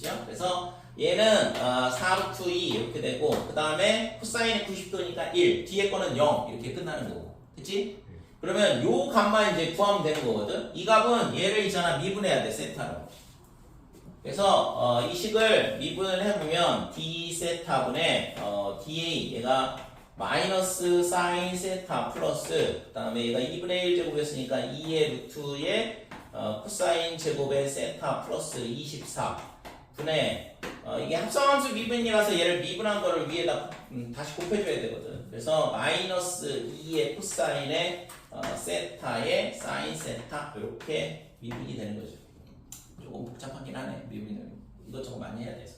그죠? 그래서 얘는 4루트 2 이렇게 되고 그 다음에 코사인이 90도니까 1 뒤에 거는 0 이렇게 끝나는 거고 그치? 그러면 요 값만 이제 구하면 되는 거거든. 이 값은 얘를 있잖아 미분해야 돼 세타로. 그래서 이 식을 미분을 해보면 d 세타분의 dA 얘가 마이너스 사인 세타 플러스 그 다음에 얘가 2분의 1 제곱이었으니까 2의 루트의 코사인 제곱의 세타 플러스 24 분의 이게 합성함수 미분이라서 얘를 미분한 거를 위에다 다시 곱해줘야 되거든. 그래서 마이너스 2의 코사인의 세타의 사인 세타 이렇게 미분이 되는 거죠. 조금 복잡하긴 하네. 미분은 이것저것 많이 해야 돼서.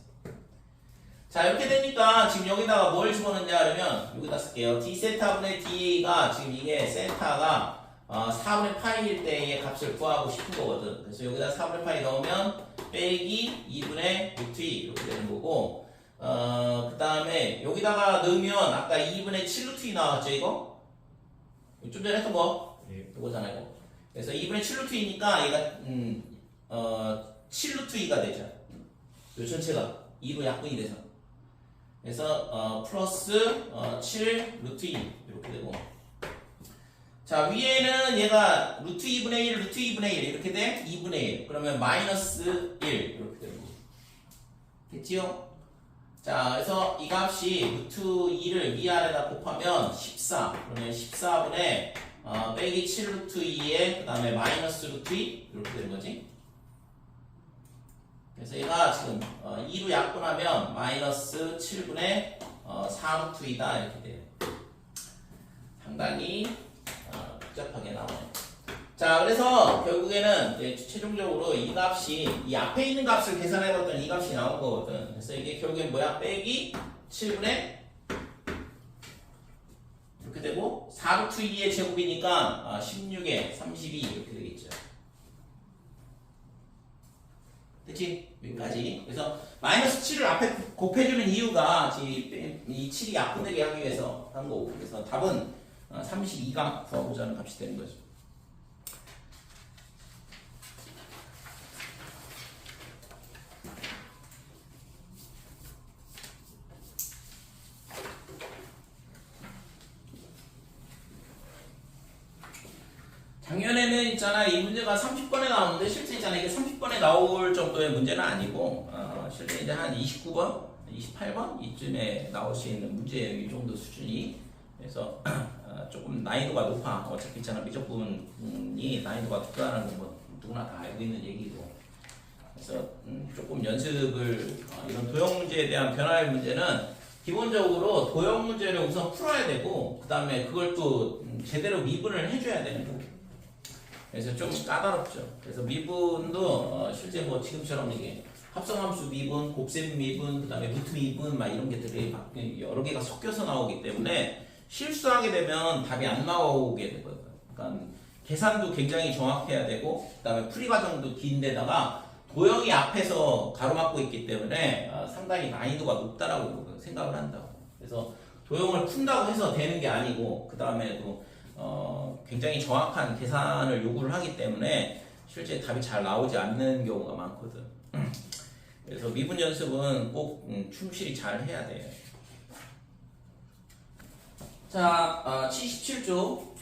자 이렇게 되니까 지금 여기다가 뭘 집어넣냐 하면 여기다 쓸게요. d 세타분의 da가 지금 이게 세타가 4분의 파이일 때의 값을 구하고 싶은 거거든. 그래서 여기다 4분의 파이 넣으면 빼기 2분의 루트 2 이렇게 되는 거고 그 다음에 여기다가 넣으면 아까 2분의 7 루트 2 나왔죠 이거? 좀 전에 했던 거? 네. 이거잖아요. 그래서 2분의 7 루트 2니까 얘가 7 루트 2가 되죠. 요 전체가 2로 약분이 돼서 그래서 플러스 7 루트 2 이렇게 되고 자 위에는 얘가 루트 2분의 1 루트 2분의 1 이렇게 돼 2분의 1 그러면 마이너스 1 이렇게 되고 됐지요? 자 그래서 이 값이 루트 2를 위아래다 곱하면 14 그러면 14분의 빼기 7 루트 2에 그 다음에 마이너스 루트 2 이렇게 되는 거지. 그래서 얘가 지금 2로 약분하면 마이너스 7분의 4 루트 2다 이렇게 돼요. 상당히 복잡하게 나오네. 자 그래서 결국에는 이제 최종적으로 이 값이 이 앞에 있는 값을 계산해봤더니 이 값이 나온 거거든. 그래서 이게 결국엔 뭐야? 빼기 7분의 이렇게 되고 4 루트 2의 제곱이니까 16에 32 이렇게 되겠죠. 됐지? 여기까지. 그래서 마이너스 7을 앞에 곱해주는 이유가 이 7이 약분되게 하기 위해서 한 거고. 그래서 답은 32가 구하고자 하는 값이 되는 거죠. 작년에는 있잖아 이 문제가 30번에 나오는데 실제 있잖아 이게 30번에 나올 정도의 문제는 아니고 실제 이제 한 29번, 28번 이쯤에 나올 수 있는 문제예요. 이 정도 수준이. 그래서 조금 난이도가 높아. 어차피 있잖아 미적분이 난이도가 높다는 건 뭐 누구나 다 알고 있는 얘기고. 그래서 조금 연습을 이런 도형 문제에 대한 변화의 문제는 기본적으로 도형 문제를 우선 풀어야 되고 그 다음에 그걸 또 제대로 미분을 해줘야 되는 거고. 그래서 좀 까다롭죠. 그래서 미분도 실제 뭐 지금처럼 이게 합성함수 미분, 곱셈 미분, 그 다음에 루트 미분 막 이런 것들이 여러 개가 섞여서 나오기 때문에 실수하게 되면 답이 안 나오게 되거든요. 그러니까 계산도 굉장히 정확해야 되고 그 다음에 풀이 과정도 긴데다가 도형이 앞에서 가로막고 있기 때문에 상당히 난이도가 높다라고 생각을 한다고. 그래서 도형을 푼다고 해서 되는 게 아니고 그 다음에 또 굉장히 정확한 계산을 요구를 하기 때문에 실제 답이 잘 나오지 않는 경우가 많거든. 그래서 미분 연습은 꼭 충실히 잘 해야 돼요. 자, 77조.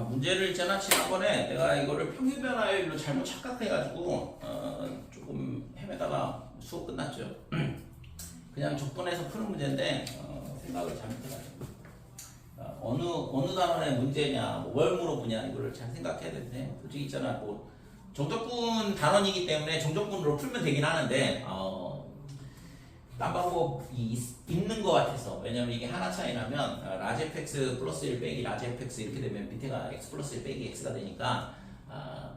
문제를 있잖아 지난번에 내가 이거를 평균변화율로 잘못 착각해가지고 조금 헤매다가 수업 끝났죠. 그냥 적분해서 푸는 문제인데 생각을 잘못해가지고 어느 단원의 문제냐 뭘 물어보냐 이거를 잘 생각해야 되는데 솔직히 있잖아 뭐 정적분 단원이기 때문에 정적분으로 풀면 되긴 하는데 딴 방법이 있는 것 같아서. 왜냐면 이게 하나 차이 나면 라지 fx 플러스 1 빼기 라지 fx 이렇게 되면 밑에가 x 플러스 1 빼기 x가 되니까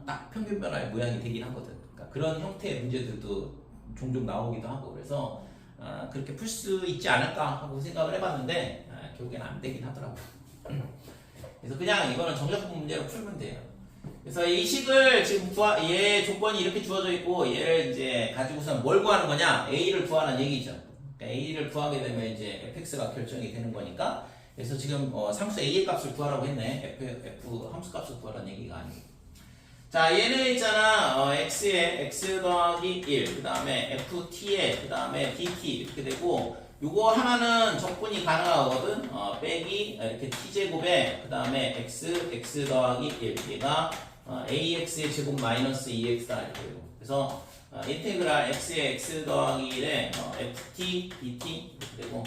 딱 평균 변화의 모양이 되긴 하거든. 그러니까 그런 형태의 문제들도 종종 나오기도 하고. 그래서 그렇게 풀 수 있지 않을까 하고 생각을 해봤는데 결국엔 안 되긴 하더라고요. 그래서 그냥 이거는 정적분 문제로 풀면 돼요. 그래서 이 식을 지금 얘 조건이 이렇게 주어져 있고 얘를 이제 가지고선 뭘 구하는 거냐? A를 구하는 얘기죠. 그러니까 A를 구하게 되면 이제 fx가 결정이 되는 거니까. 그래서 지금 상수 A의 값을 구하라고 했네. f 함수 값을 구하라는 얘기가 아니고. 자, 얘는 있잖아. x에 x 더하기 1, 그 다음에 ft에, 그 다음에 dt 이렇게 되고, 요거 하나는 적분이 가능하거든. 빼기 이렇게 t제곱에, 그 다음에 x 더하기 1, 얘가 ax의 제곱 마이너스 2x다 이렇게 되고. 그래서 인테그랄 x에 x 더하기 1에 ft, dt 이렇게 되고,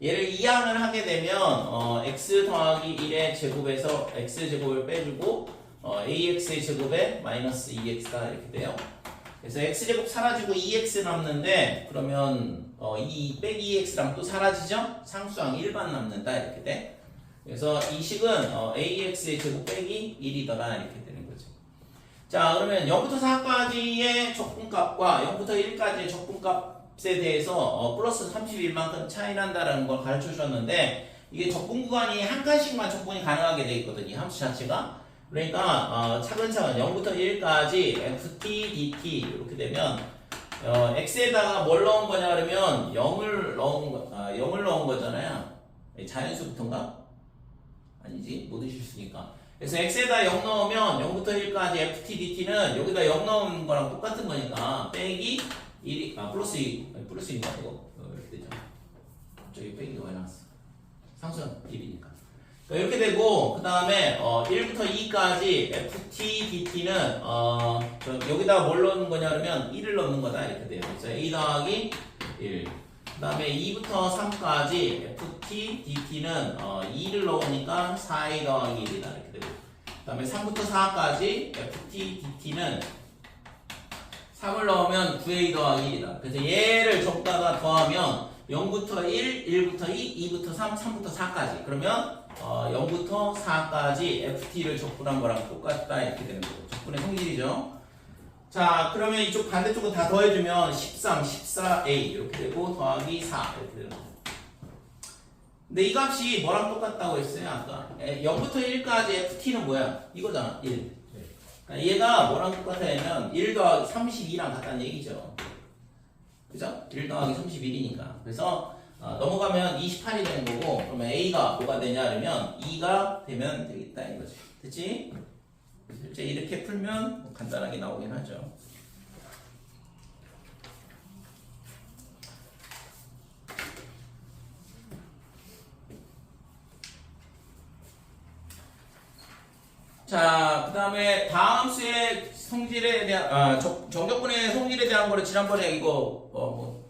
얘를 이항을 하게 되면 x 더하기 1의 제곱에서 x제곱을 빼주고 ax의 제곱에 마이너스 2x가 이렇게 돼요. 그래서 x제곱 사라지고 2x 남는데 그러면 이 빼기 2x랑 또 사라지죠? 상수항 1반 남는다 이렇게 돼. 그래서 이 식은 ax의 제곱 빼기 1이더라 이렇게 되는 거죠. 자, 그러면 0부터 4까지의 적분값과 0부터 1까지의 적분값에 대해서 플러스 31만큼 차이 난다라는 걸 가르쳐 주셨는데, 이게 적분 구간이 한 칸씩만 적분이 가능하게 돼 있거든요. 이 함수 자체가. 그러니까 차근차근 0부터 1까지 ft, dt 이렇게 되면 x에다가 뭘 넣은 거냐 그러면 0을 넣은 거잖아요. 자연수부터인가? 아니지, 모든 실수니까. 그래서 x에다 0 넣으면 0부터 1까지 ft, dt는 여기다 0 넣은 거랑 똑같은 거니까 빼기 1이 플러스 2인가 이거 이렇게 되죠. 저기 빼기가 왜 나왔어? 상수는 1이니까. 이렇게 되고, 그 다음에 1부터 2까지 ft, dt는 여기다가 뭘 넣는 거냐 그러면 1을 넣는 거다 이렇게 돼요. 그래서 a 더하기 1. 그 다음에 2부터 3까지 ft, dt는 2를 넣으니까 4a 더하기 1이다 이렇게 되고, 그 다음에 3부터 4까지 ft, dt는 3을 넣으면 9a 더하기 1이다. 그래서 얘를 적다가 더하면 0부터 1, 1부터 2, 2부터 3, 3부터 4까지. 그러면 0부터 4까지 ft를 적분한 거랑 똑같다 이렇게 되는 거죠. 적분의 성질이죠. 자, 그러면 이쪽 반대쪽은 다 더해주면 13, 14a 이렇게 되고 더하기 4 이렇게 되는 거죠. 근데 이 값이 뭐랑 똑같다고 했어요 아까? 0부터 1까지 ft는 뭐야? 이거잖아, 1. 그러니까 얘가 뭐랑 똑같냐면 1 더하기 32랑 같다는 얘기죠. 그죠? 1 더하기 31이니까. 그래서 넘어가면 28이 되는 거고, 그러면 a가 뭐가 되냐 그러면 2가 되면 되겠다 이거지. 됐지? 실제 이렇게 풀면 간단하게 나오긴 하죠. 자, 그 다음에 다음 수의 성질에 대한, 정적분의 성질에 대한 거를 지난번에 이거,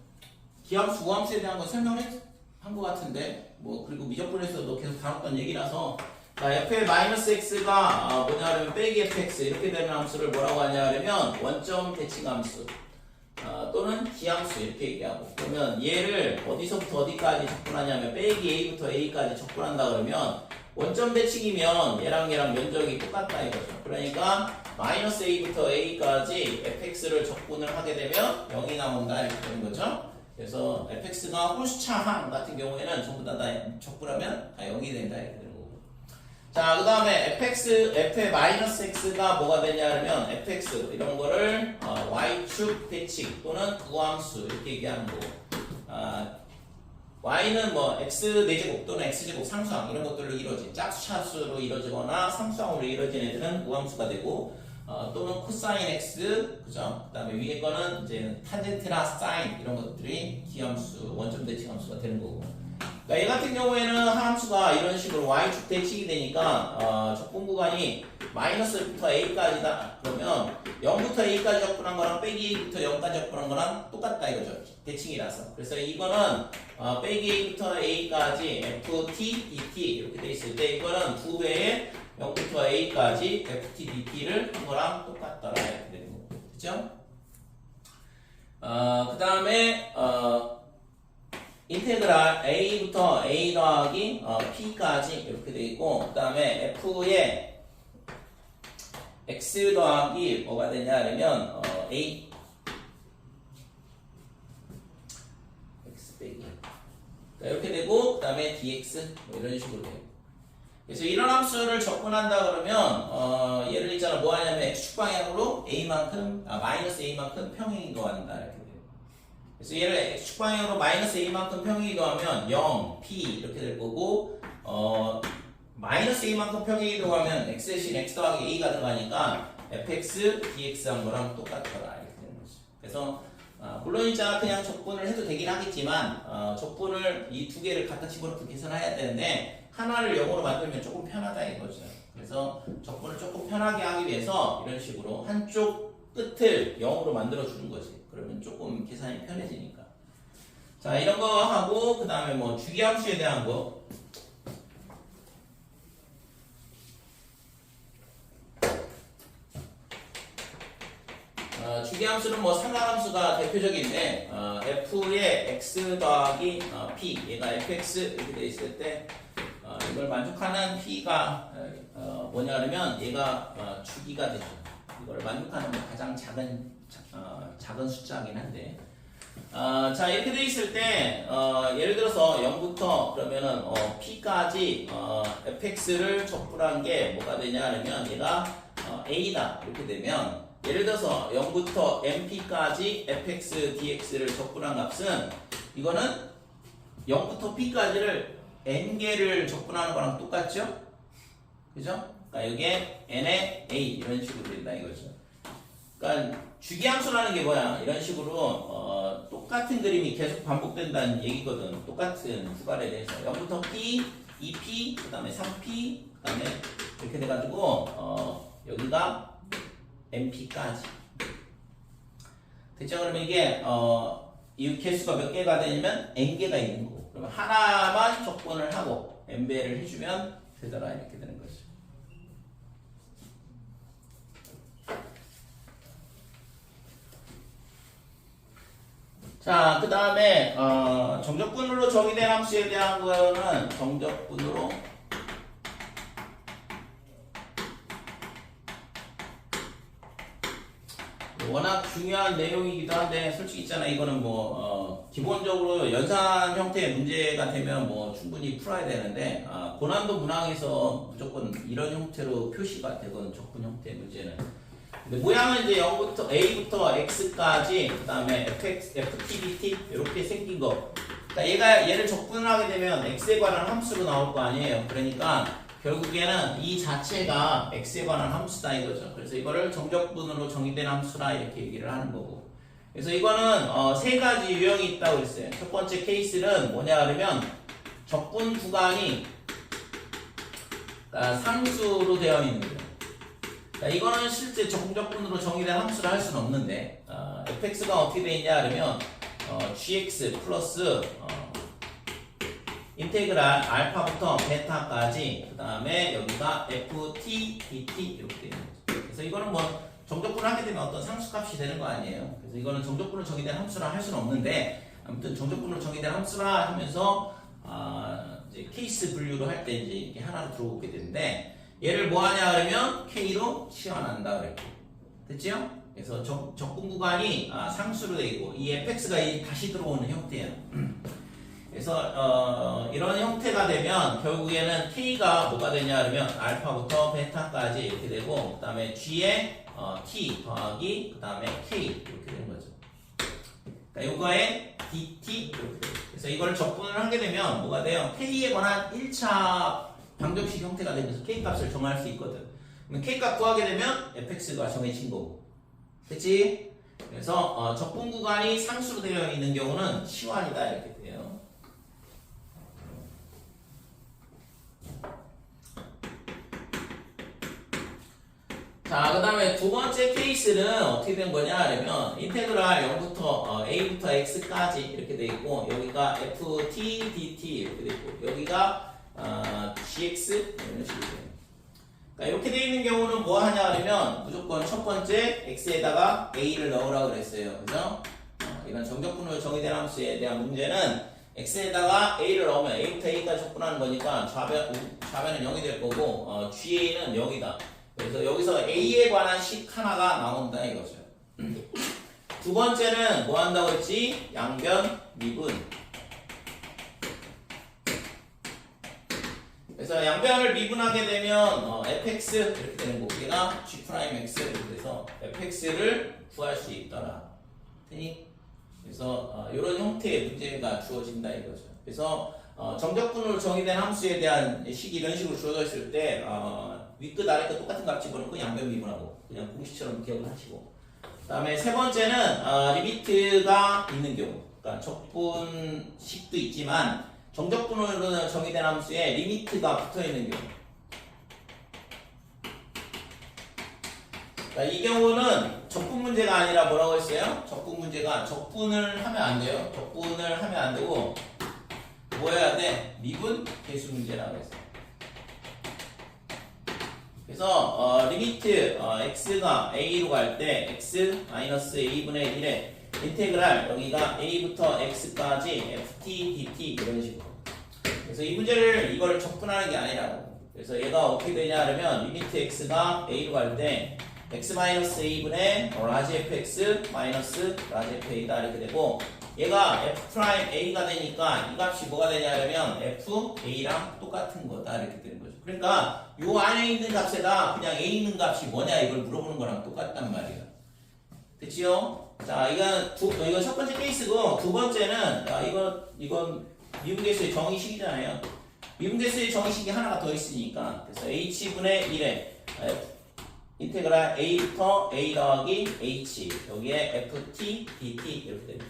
기함수, 우함수에 대한 거 설명한 것 같은데, 그리고 미적분에서도 계속 다뤘던 얘기라서, f의 마이너스 x가 뭐냐 하면 빼기 fx, 이렇게 되는 함수를 뭐라고 하냐 하면 원점 대칭 함수, 또는 기함수, 이렇게 얘기하고, 그러면 얘를 어디서부터 어디까지 적분하냐면 빼기 a부터 a까지 적분한다 그러면, 원점 대칭이면 얘랑 면적이 똑같다 이거죠. 그러니까 마이너스 a부터 a까지 fx를 적분을 하게 되면 0이 나온다 이렇게 되는 거죠. 그래서 fx가 홀수차항 같은 경우에는 전부 다 적분하면 다 0이 된다 이렇게 되는 거고. 자, 그 다음에 f의 마이너스 x가 뭐가 되냐면 fx 이런 거를 y축 대칭 또는 구함수 이렇게 얘기하는 거고, y는 x 4제곱 또는 x제곱 상수항 이런 것들로 이루어진 짝수차수로 이루어지거나 상수항으로 이루어진 애들은 우함수가 되고, 또는 코사인 x, 그죠? 그 다음에 위에 거는 이제 탄젠트나 사인 이런 것들이 기함수, 원점 대칭 함수가 되는 거고. 그러니까 얘 같은 경우에는 한 함수가 이런 식으로 y축 대칭이 되니까 적분 구간이 마이너스부터 a까지다 그러면 0부터 a까지 적분한 거랑 빼기 a부터 0까지 적분한 거랑 똑같다 이거죠. 대칭이라서. 그래서 이거는 빼기 a부터 a까지 ft, dt 이렇게 돼 있을 때 이거는 두 배의 0부터 a까지 ft, dt를 한 거랑 똑같더라 이렇게 되는 거고. 그죠? 그 다음에 인테그랄 a부터 a 더하기 p까지 이렇게 돼 있고, 그 다음에 f의 x 더하기 뭐가 되냐 하면 a 빼기. 이렇게 되고 그다음에 dx 뭐 이런 식으로 돼요. 그래서 이런 함수를 접근한다 그러면 얘를 있잖아 뭐 하냐면 x축 방향으로 a만큼 마이너스 a만큼 평행 이동한다 이렇게 돼요. 그래서 얘를 x축 방향으로 마이너스 a만큼 평행 이동하면 0, p 이렇게 될 거고 마이너스 a만큼 평행 이동하면 x 대신 x 더하기 a가 들어가니까 fx dx 한 거랑 똑같더라 이렇게 되는 거죠. 그래서 물론 있잖아 그냥 적분을 해도 되긴 하겠지만 적분을 이 두 개를 갖다 집어넣고 계산해야 되는데 하나를 0으로 만들면 조금 편하다 이거죠. 그래서 적분을 조금 편하게 하기 위해서 이런 식으로 한쪽 끝을 0으로 만들어 주는 거지. 그러면 조금 계산이 편해지니까. 자 이런 거 하고 그 다음에 뭐 주기함수에 대한 거. 주기함수는 뭐 상하함수가 대표적인데 f의 x 더하기 p 얘가 fx 이렇게 돼 있을 때 이걸 만족하는 p가 뭐냐 그러면 얘가 주기가 되죠. 이걸 만족하는 가장 작은 숫자이긴 한데 자 이렇게 돼 있을 때 예를 들어서 0부터 그러면은 p까지 fx를 적분한 게 뭐가 되냐 그러면 얘가 a다 이렇게 되면 예를 들어서 0부터 mp까지 fx dx를 적분한 값은 이거는 0부터 p까지를 n개를 적분하는 거랑 똑같죠? 그죠? 그러니까 여기에 n의 a 이런 식으로 된다 이거죠. 그러니까 주기함수라는 게 뭐야? 이런 식으로 똑같은 그림이 계속 반복된다는 얘기거든. 똑같은 구간에 대해서 0부터 p, 2p, 그 다음에 3p, 그 다음에 이렇게 돼가지고 여기가 np까지 됐죠? 그러면 이게 이 개수가 몇 개가 되냐면 n개가 있는 거고 그러면 하나만 적분을 하고 n배를 해주면 되더라 이렇게 되는 거죠. 자, 그 다음에 정적분으로 정의된 함수에 대한 거는 정적분으로 워낙 중요한 내용이기도 한데 솔직히 있잖아 이거는 뭐 기본적으로 연산 형태의 문제가 되면 뭐 충분히 풀어야 되는데 고난도 문항에서 무조건 이런 형태로 표시가 되거든 적분 형태의 문제는. 근데 모양은 이제 0부터 a부터 x까지 그 다음에 fx, ft, bt 이렇게 생긴 거. 그러니까 얘를 적분하게 되면 x에 관한 함수로 나올 거 아니에요. 그러니까 결국에는 이 자체가 x에 관한 함수다 이거죠. 그래서 이거를 정적분으로 정의된 함수라 이렇게 얘기를 하는 거고. 그래서 이거는 세 가지 유형이 있다고 했어요. 첫 번째 케이스는 뭐냐 그러면 적분 구간이 상수로 되어 있는 거예요. 이거는 실제 정적분으로 정의된 함수를 할 수는 없는데 fx가 어떻게 되어 있냐 그러면 gx 플러스 인테그랄 알파부터 베타까지 그 다음에 여기가 ft, dt 이렇게 되는 거죠. 그래서 이거는 뭐 정적분을 하게 되면 어떤 상수값이 되는 거 아니에요. 그래서 이거는 정적분으로 정의된 함수라 할 수는 없는데 아무튼 정적분으로 정의된 함수라 하면서 이제 케이스 분류를 할 때 이제 이렇게 하나로 들어오게 되는데 얘를 뭐 하냐 그러면 K로 치환한다 그랬고 됐죠? 그래서 적분 구간이 상수로 되어 있고 이 fx가 다시 들어오는 형태예요. 그래서 이런 형태가 되면 결국에는 K가 뭐가 되냐 그러면 알파부터 베타까지 이렇게 되고 그 다음에 G에 T 더하기 그 다음에 K 이렇게 되는 거죠. 그러니까 요거에 DT 이렇게 돼요. 그래서 이걸 적분을 하게 되면 뭐가 돼요? K에 관한 1차 방정식 형태가 되면서 K 값을 정할 수 있거든. 그럼 K 값 구하게 되면 fx가 정해진 거고. 됐지? 그래서 적분 구간이 상수로 되어 있는 경우는 치환이다 이렇게 돼요. 자, 그 다음에 두 번째 케이스는 어떻게 된 거냐 하면 인테그랄 0부터 a부터 x까지 이렇게 돼 있고 여기가 ft, dt 이렇게 돼 있고 여기가 gx 이런 식으로 돼요. 그러니까 이렇게 돼 있는 경우는 뭐 하냐 하면 무조건 첫 번째 x에다가 a를 넣으라고 그랬어요. 그죠? 이런 정적분으로 정의된 함수에 대한 문제는 x에다가 a를 넣으면 a부터 a까지 적분하는 거니까 좌변은 0이 될 거고 ga는 0이다. 그래서 여기서 a에 관한 식 하나가 나온다 이거죠. 두 번째는 뭐 한다고 했지? 양변 미분. 그래서 양변을 미분하게 되면 fx 이렇게 되는 거고 얘가 g'x 이렇게 돼서 fx를 구할 수 있더라. 되니? 그래서 이런 형태의 문제가 주어진다 이거죠. 그래서 정적분으로 정의된 함수에 대한 식이 이런 식으로 주어져 있을 때 윗끝 아래끝 똑같은 값 집어넣고 양변 미분하고 그냥 공식처럼 기억을 하시고, 그 다음에 세 번째는 리미트가 있는 경우, 그러니까 적분식도 있지만 정적분으로 정의된 함수에 리미트가 붙어 있는 경우. 자, 이 경우는 적분 문제가 아니라 뭐라고 했어요? 적분 문제가 적분을 하면 안 돼요. 적분을 하면 안 되고 뭐 해야 돼? 미분 계수 문제라고 했어요. 그래서 리미트 x가 a로 갈 때 x 마이너스 a분의 1에 인테그랄 여기가 a부터 x까지 ft dt 이런 식으로. 그래서 이 문제를 이걸 적분하는 게 아니라고. 그래서 얘가 어떻게 되냐 하면 리미트 x가 a로 갈 때 x 마이너스 a분의 라지 fx 마이너스 라지 fa다 이렇게 되고, 얘가 f 프라임 a가 되니까 이 값이 뭐가 되냐 하면 f a랑 똑같은 거다 이렇게 되는 거죠. 그러니까 요 안에 있는 값에다 그냥 a 있는 값이 뭐냐 이걸 물어보는 거랑 똑같단 말이에요. 됐지요? 자, 이건 첫 번째 케이스고, 두 번째는 이건 미분계수의 정의식이잖아요. 미분계수의 정의식이 하나가 더 있으니까, 그래서 h분의 1에 인테그랄 a부터 a 더하기 h 여기에 ft dt 이렇게 됩니다.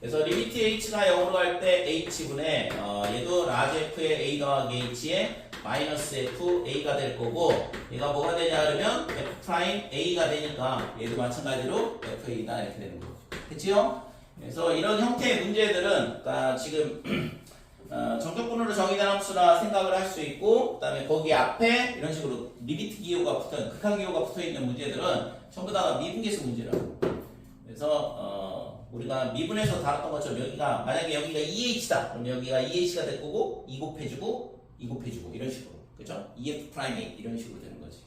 그래서 리미트 h가 0으로 갈 때 h분의 얘도 라지 f의 a 더하기 h에 마이너스 f a가 될 거고, 얘가 뭐가 되냐 그러면 f 프라임 a가 되니까 얘도 마찬가지로 f a다 이렇게 되는 거죠. 됐지요? 그래서 이런 형태의 문제들은 그러니까 지금 정적분으로 정의된 함수라 생각을 할 수 있고, 그 다음에 거기 앞에 이런 식으로 리미트 기호가 붙어, 극한 기호가 붙어 있는 문제들은 전부 다 미분계수 문제라고. 그래서 우리가 미분에서 다뤘던 것처럼 여기가 만약에 여기가 2h다 그럼 여기가 2h가 될 거고 2 곱해주고 2 곱해주고 이런 식으로, 그죠? 2f 프라임 a 이런 식으로 되는 거지.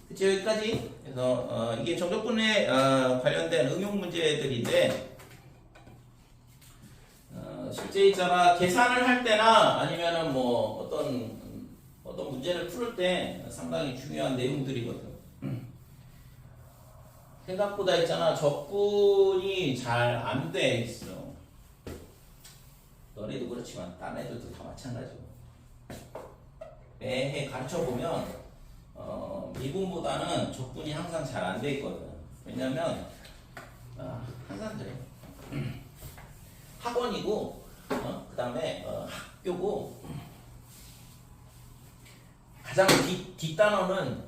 그쵸? 여기까지. 그래서 이게 정적분에 관련된 응용 문제들인데, 실제 있잖아 계산을 할 때나 아니면은 뭐 어떤 문제를 풀을 때 상당히 중요한 내용들이거든. 생각보다 있잖아 적분이 잘 안 돼 있어. 너네도 그렇지만 딴 애들도 다 마찬가지고. 매해 가르쳐 보면 미분보다는 적분이 항상 잘 안 돼 있거든. 왜냐면 항상 그래. 학원이고 그 다음에 학교고, 가장 뒷단어는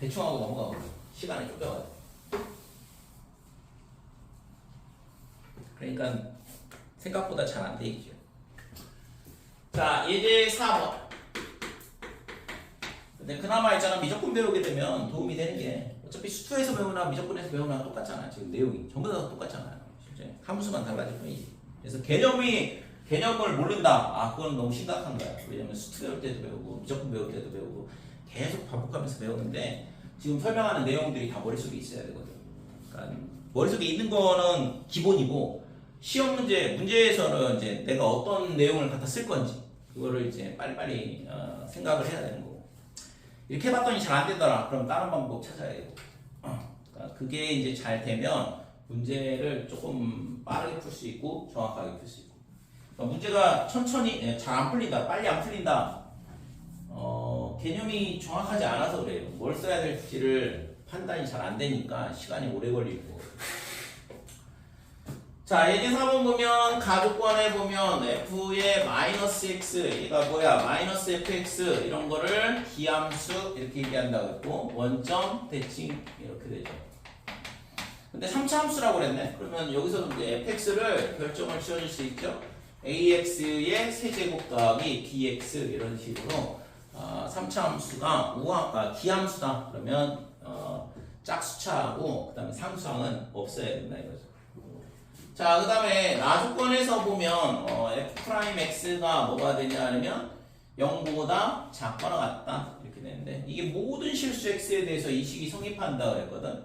대충 하고 넘어가거든. 시간이 쫓겨가지고. 그러니까 생각보다 잘 안 돼 있죠. 자, 예제 4번. 근데 그나마 있잖아 미적분 배우게 되면 도움이 되는 게, 어차피 수투에서 배우나 미적분에서 배우나 똑같잖아. 지금 내용이 전부 다 똑같잖아요. 실제 함수만 달라질 뿐이지. 그래서 개념을 모른다. 그건 너무 심각한 거야. 왜냐면 수투 배울 때도 배우고 미적분 배울 때도 배우고 계속 반복하면서 배우는데, 지금 설명하는 내용들이 다 머릿속에 있어야 되거든. 그러니까 머릿속에 있는 거는 기본이고, 시험 문제에서는 이제 내가 어떤 내용을 갖다 쓸 건지 그거를 이제 빨리빨리 생각을 해야 되는 거고. 이렇게 해봤더니 잘 안 되더라. 그럼 다른 방법 찾아야 되고. 그러니까 그게 이제 잘 되면 문제를 조금 빠르게 풀 수 있고 정확하게 풀 수 있고. 그러니까 문제가 천천히 잘 안 풀린다, 빨리 안 풀린다. 개념이 정확하지 않아서 그래요. 뭘 써야 될지를 판단이 잘 안 되니까 시간이 오래 걸리고. 자, 예제 3번 보면 가족관에 보면 f의 마이너스 x, 얘가 뭐야? 마이너스 fx 이런 거를 기함수 이렇게 얘기한다고 했고, 원점, 대칭 이렇게 되죠. 근데 3차 함수라고 그랬네. 그러면 여기서 이제 fx를 결정을 지어줄 수 있죠. ax의 세제곱 더하기 bx 이런 식으로 3차 함수가 기함수다. 그러면 짝수차하고 그 다음에 상수항은 없어야 된다 이거죠. 자, 그 다음에 나조건에서 보면 f'x가 뭐가 되냐 하면 0보다 작거나 같다 이렇게 되는데, 이게 모든 실수 x에 대해서 이 식이 성립한다 그랬거든.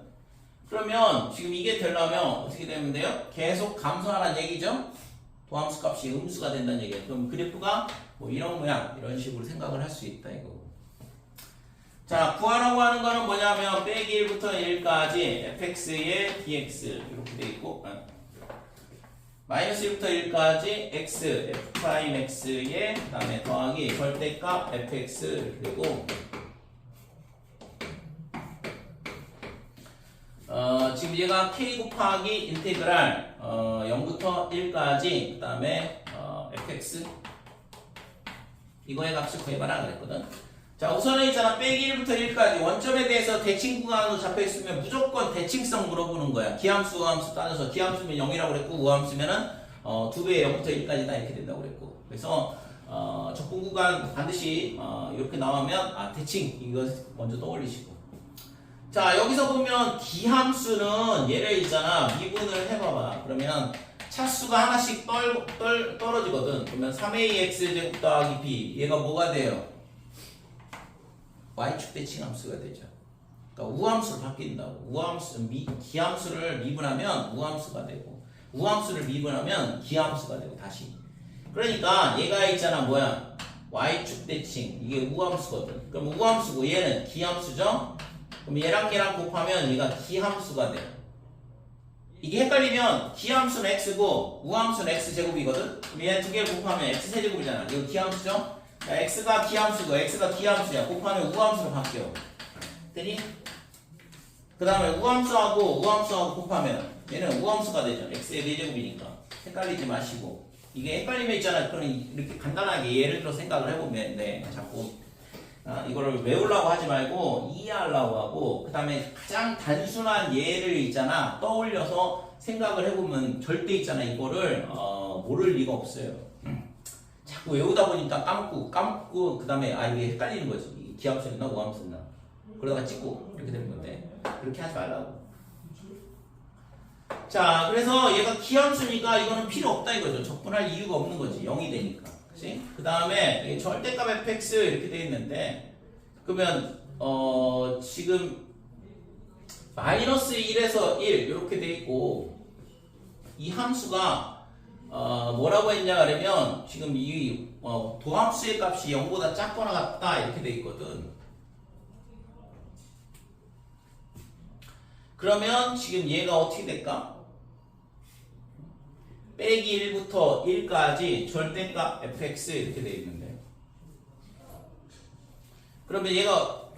그러면 지금 이게 되려면 어떻게 되면 돼요? 계속 감소하라는 얘기죠. 도함수 값이 음수가 된다는 얘기예요. 그럼 그래프가 뭐 이런 모양, 이런 식으로 생각을 할 수 있다 이거. 자, 구하라고 하는 거는 뭐냐면 빼기 1부터 1까지 fx의 dx 이렇게 돼 있고 마이너스 1부터 1까지 x, f'x의 그다음에 더하기 절대값 fx 이렇게 되고 지금 얘가 k 곱하기 인테그랄 0부터 1까지 그다음에 fx 이거의 값을 구해봐라 그랬거든. 자, 우선은 있잖아 빼기 1부터 1까지 원점에 대해서 대칭 구간으로 잡혀있으면 무조건 대칭성 물어보는 거야. 기함수, 우함수 따져서 기함수면 0이라고 그랬고 우함수면은 2배의 0부터 1까지다 이렇게 된다고 그랬고 그래서 적분 구간 반드시 이렇게 나오면 대칭 이거 먼저 떠올리시고 자 여기서 보면 기함수는 얘를 있잖아 미분을 해봐봐. 그러면 차수가 하나씩 떨어지거든. 그러면 3a x제곱 더하기 b 얘가 뭐가 돼요? y축 대칭 함수가 되죠. 그러니까 우함수로 바뀐다고. 기함수를 미분하면 우함수가 되고 우함수를 미분하면 기함수가 되고 다시. 그러니까 얘가 있잖아 뭐야? y축 대칭 이게 우함수거든. 그럼 우함수고 얘는 기함수죠? 그럼 얘랑 곱하면 얘가 기함수가 돼. 이게 헷갈리면 기함수는 x고 우함수는 x제곱이거든? 그럼 얘 두 개를 곱하면 x세제곱이잖아. 이거 기함수죠? 자, x가 기함수고 x가 기함수야. 곱하면 우함수로 바뀌어. 되니? 그 다음에 우함수하고 곱하면 얘는 우함수가 되죠. x의 4제곱이니까. 헷갈리지 마시고. 이게 헷갈리면 있잖아. 그럼 이렇게 간단하게 예를 들어 생각을 해보면 돼. 자꾸 이거를 외우려고 하지 말고 이해하려고 하고 그 다음에 가장 단순한 예를 있잖아. 떠올려서 생각을 해보면 절대 있잖아. 이거를 모를 리가 없어요. 자꾸 외우다 보니까 까먹고 그 다음에 이게 헷갈리는 거지. 기함수였나 우함수였나 그러다가 찍고 이렇게 되는 건데 그렇게 하지 말라고. 자 그래서 얘가 기함수니까 이거는 필요 없다 이거죠. 적분할 이유가 없는 거지. 0이 되니까. 그치? 그 다음에 절대값 fx 이렇게 돼 있는데 그러면 지금 마이너스 1에서 1 이렇게 돼 있고 이 함수가 뭐라고 했냐 그러면 지금 이 도함수의 값이 0보다 작거나 같다 이렇게 돼 있거든. 그러면 지금 얘가 어떻게 될까? 빼기 1부터 1까지 절대값 fx 이렇게 돼 있는데 그러면 얘가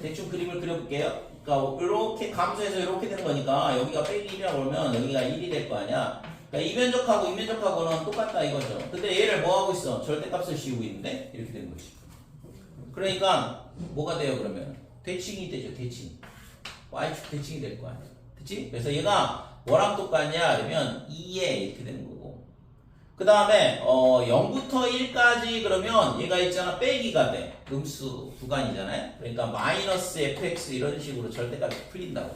대충 그림을 그려볼게요. 그러니까 이렇게 감소해서 이렇게 되는 거니까 여기가 빼기 1이라고 그러면 여기가 1이 될 거 아니야. 그러니까 이면적하고는 똑같다 이거죠. 근데 얘를 뭐 하고 있어? 절대값을 씌우고 있는데 이렇게 되는 거지. 그러니까 뭐가 돼요 그러면? 대칭이 되죠. 대칭. y축 대칭이 될 거 아니야. 그치? 그래서 얘가 뭐랑 똑같냐 그러면 2에 이렇게 되는 거고 그 다음에 0부터 1까지 그러면 얘가 있잖아 빼기가 돼. 음수 구간이잖아요. 그러니까 마이너스 fx 이런 식으로 절대값이 풀린다고.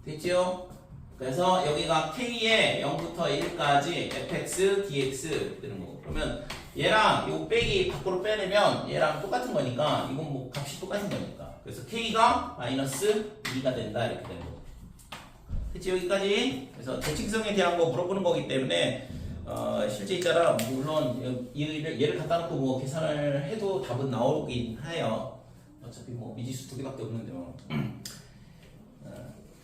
됐죠? 그래서 여기가 k에 0부터 1까지 fx, dx 이렇게 되는 거고 그러면 얘랑 요 빼기 밖으로 빼내면 얘랑 똑같은 거니까 이건 뭐 값이 똑같은 거니까 그래서 k가 마이너스 2가 된다 이렇게 되는 거고 그치 여기까지. 그래서 대칭성에 대한 거 물어보는 거기 때문에 실제 있잖아 물론 얘를 갖다 놓고 뭐 계산을 해도 답은 나오긴 해요. 어차피 뭐 미지수 2개밖에 없는데 뭐.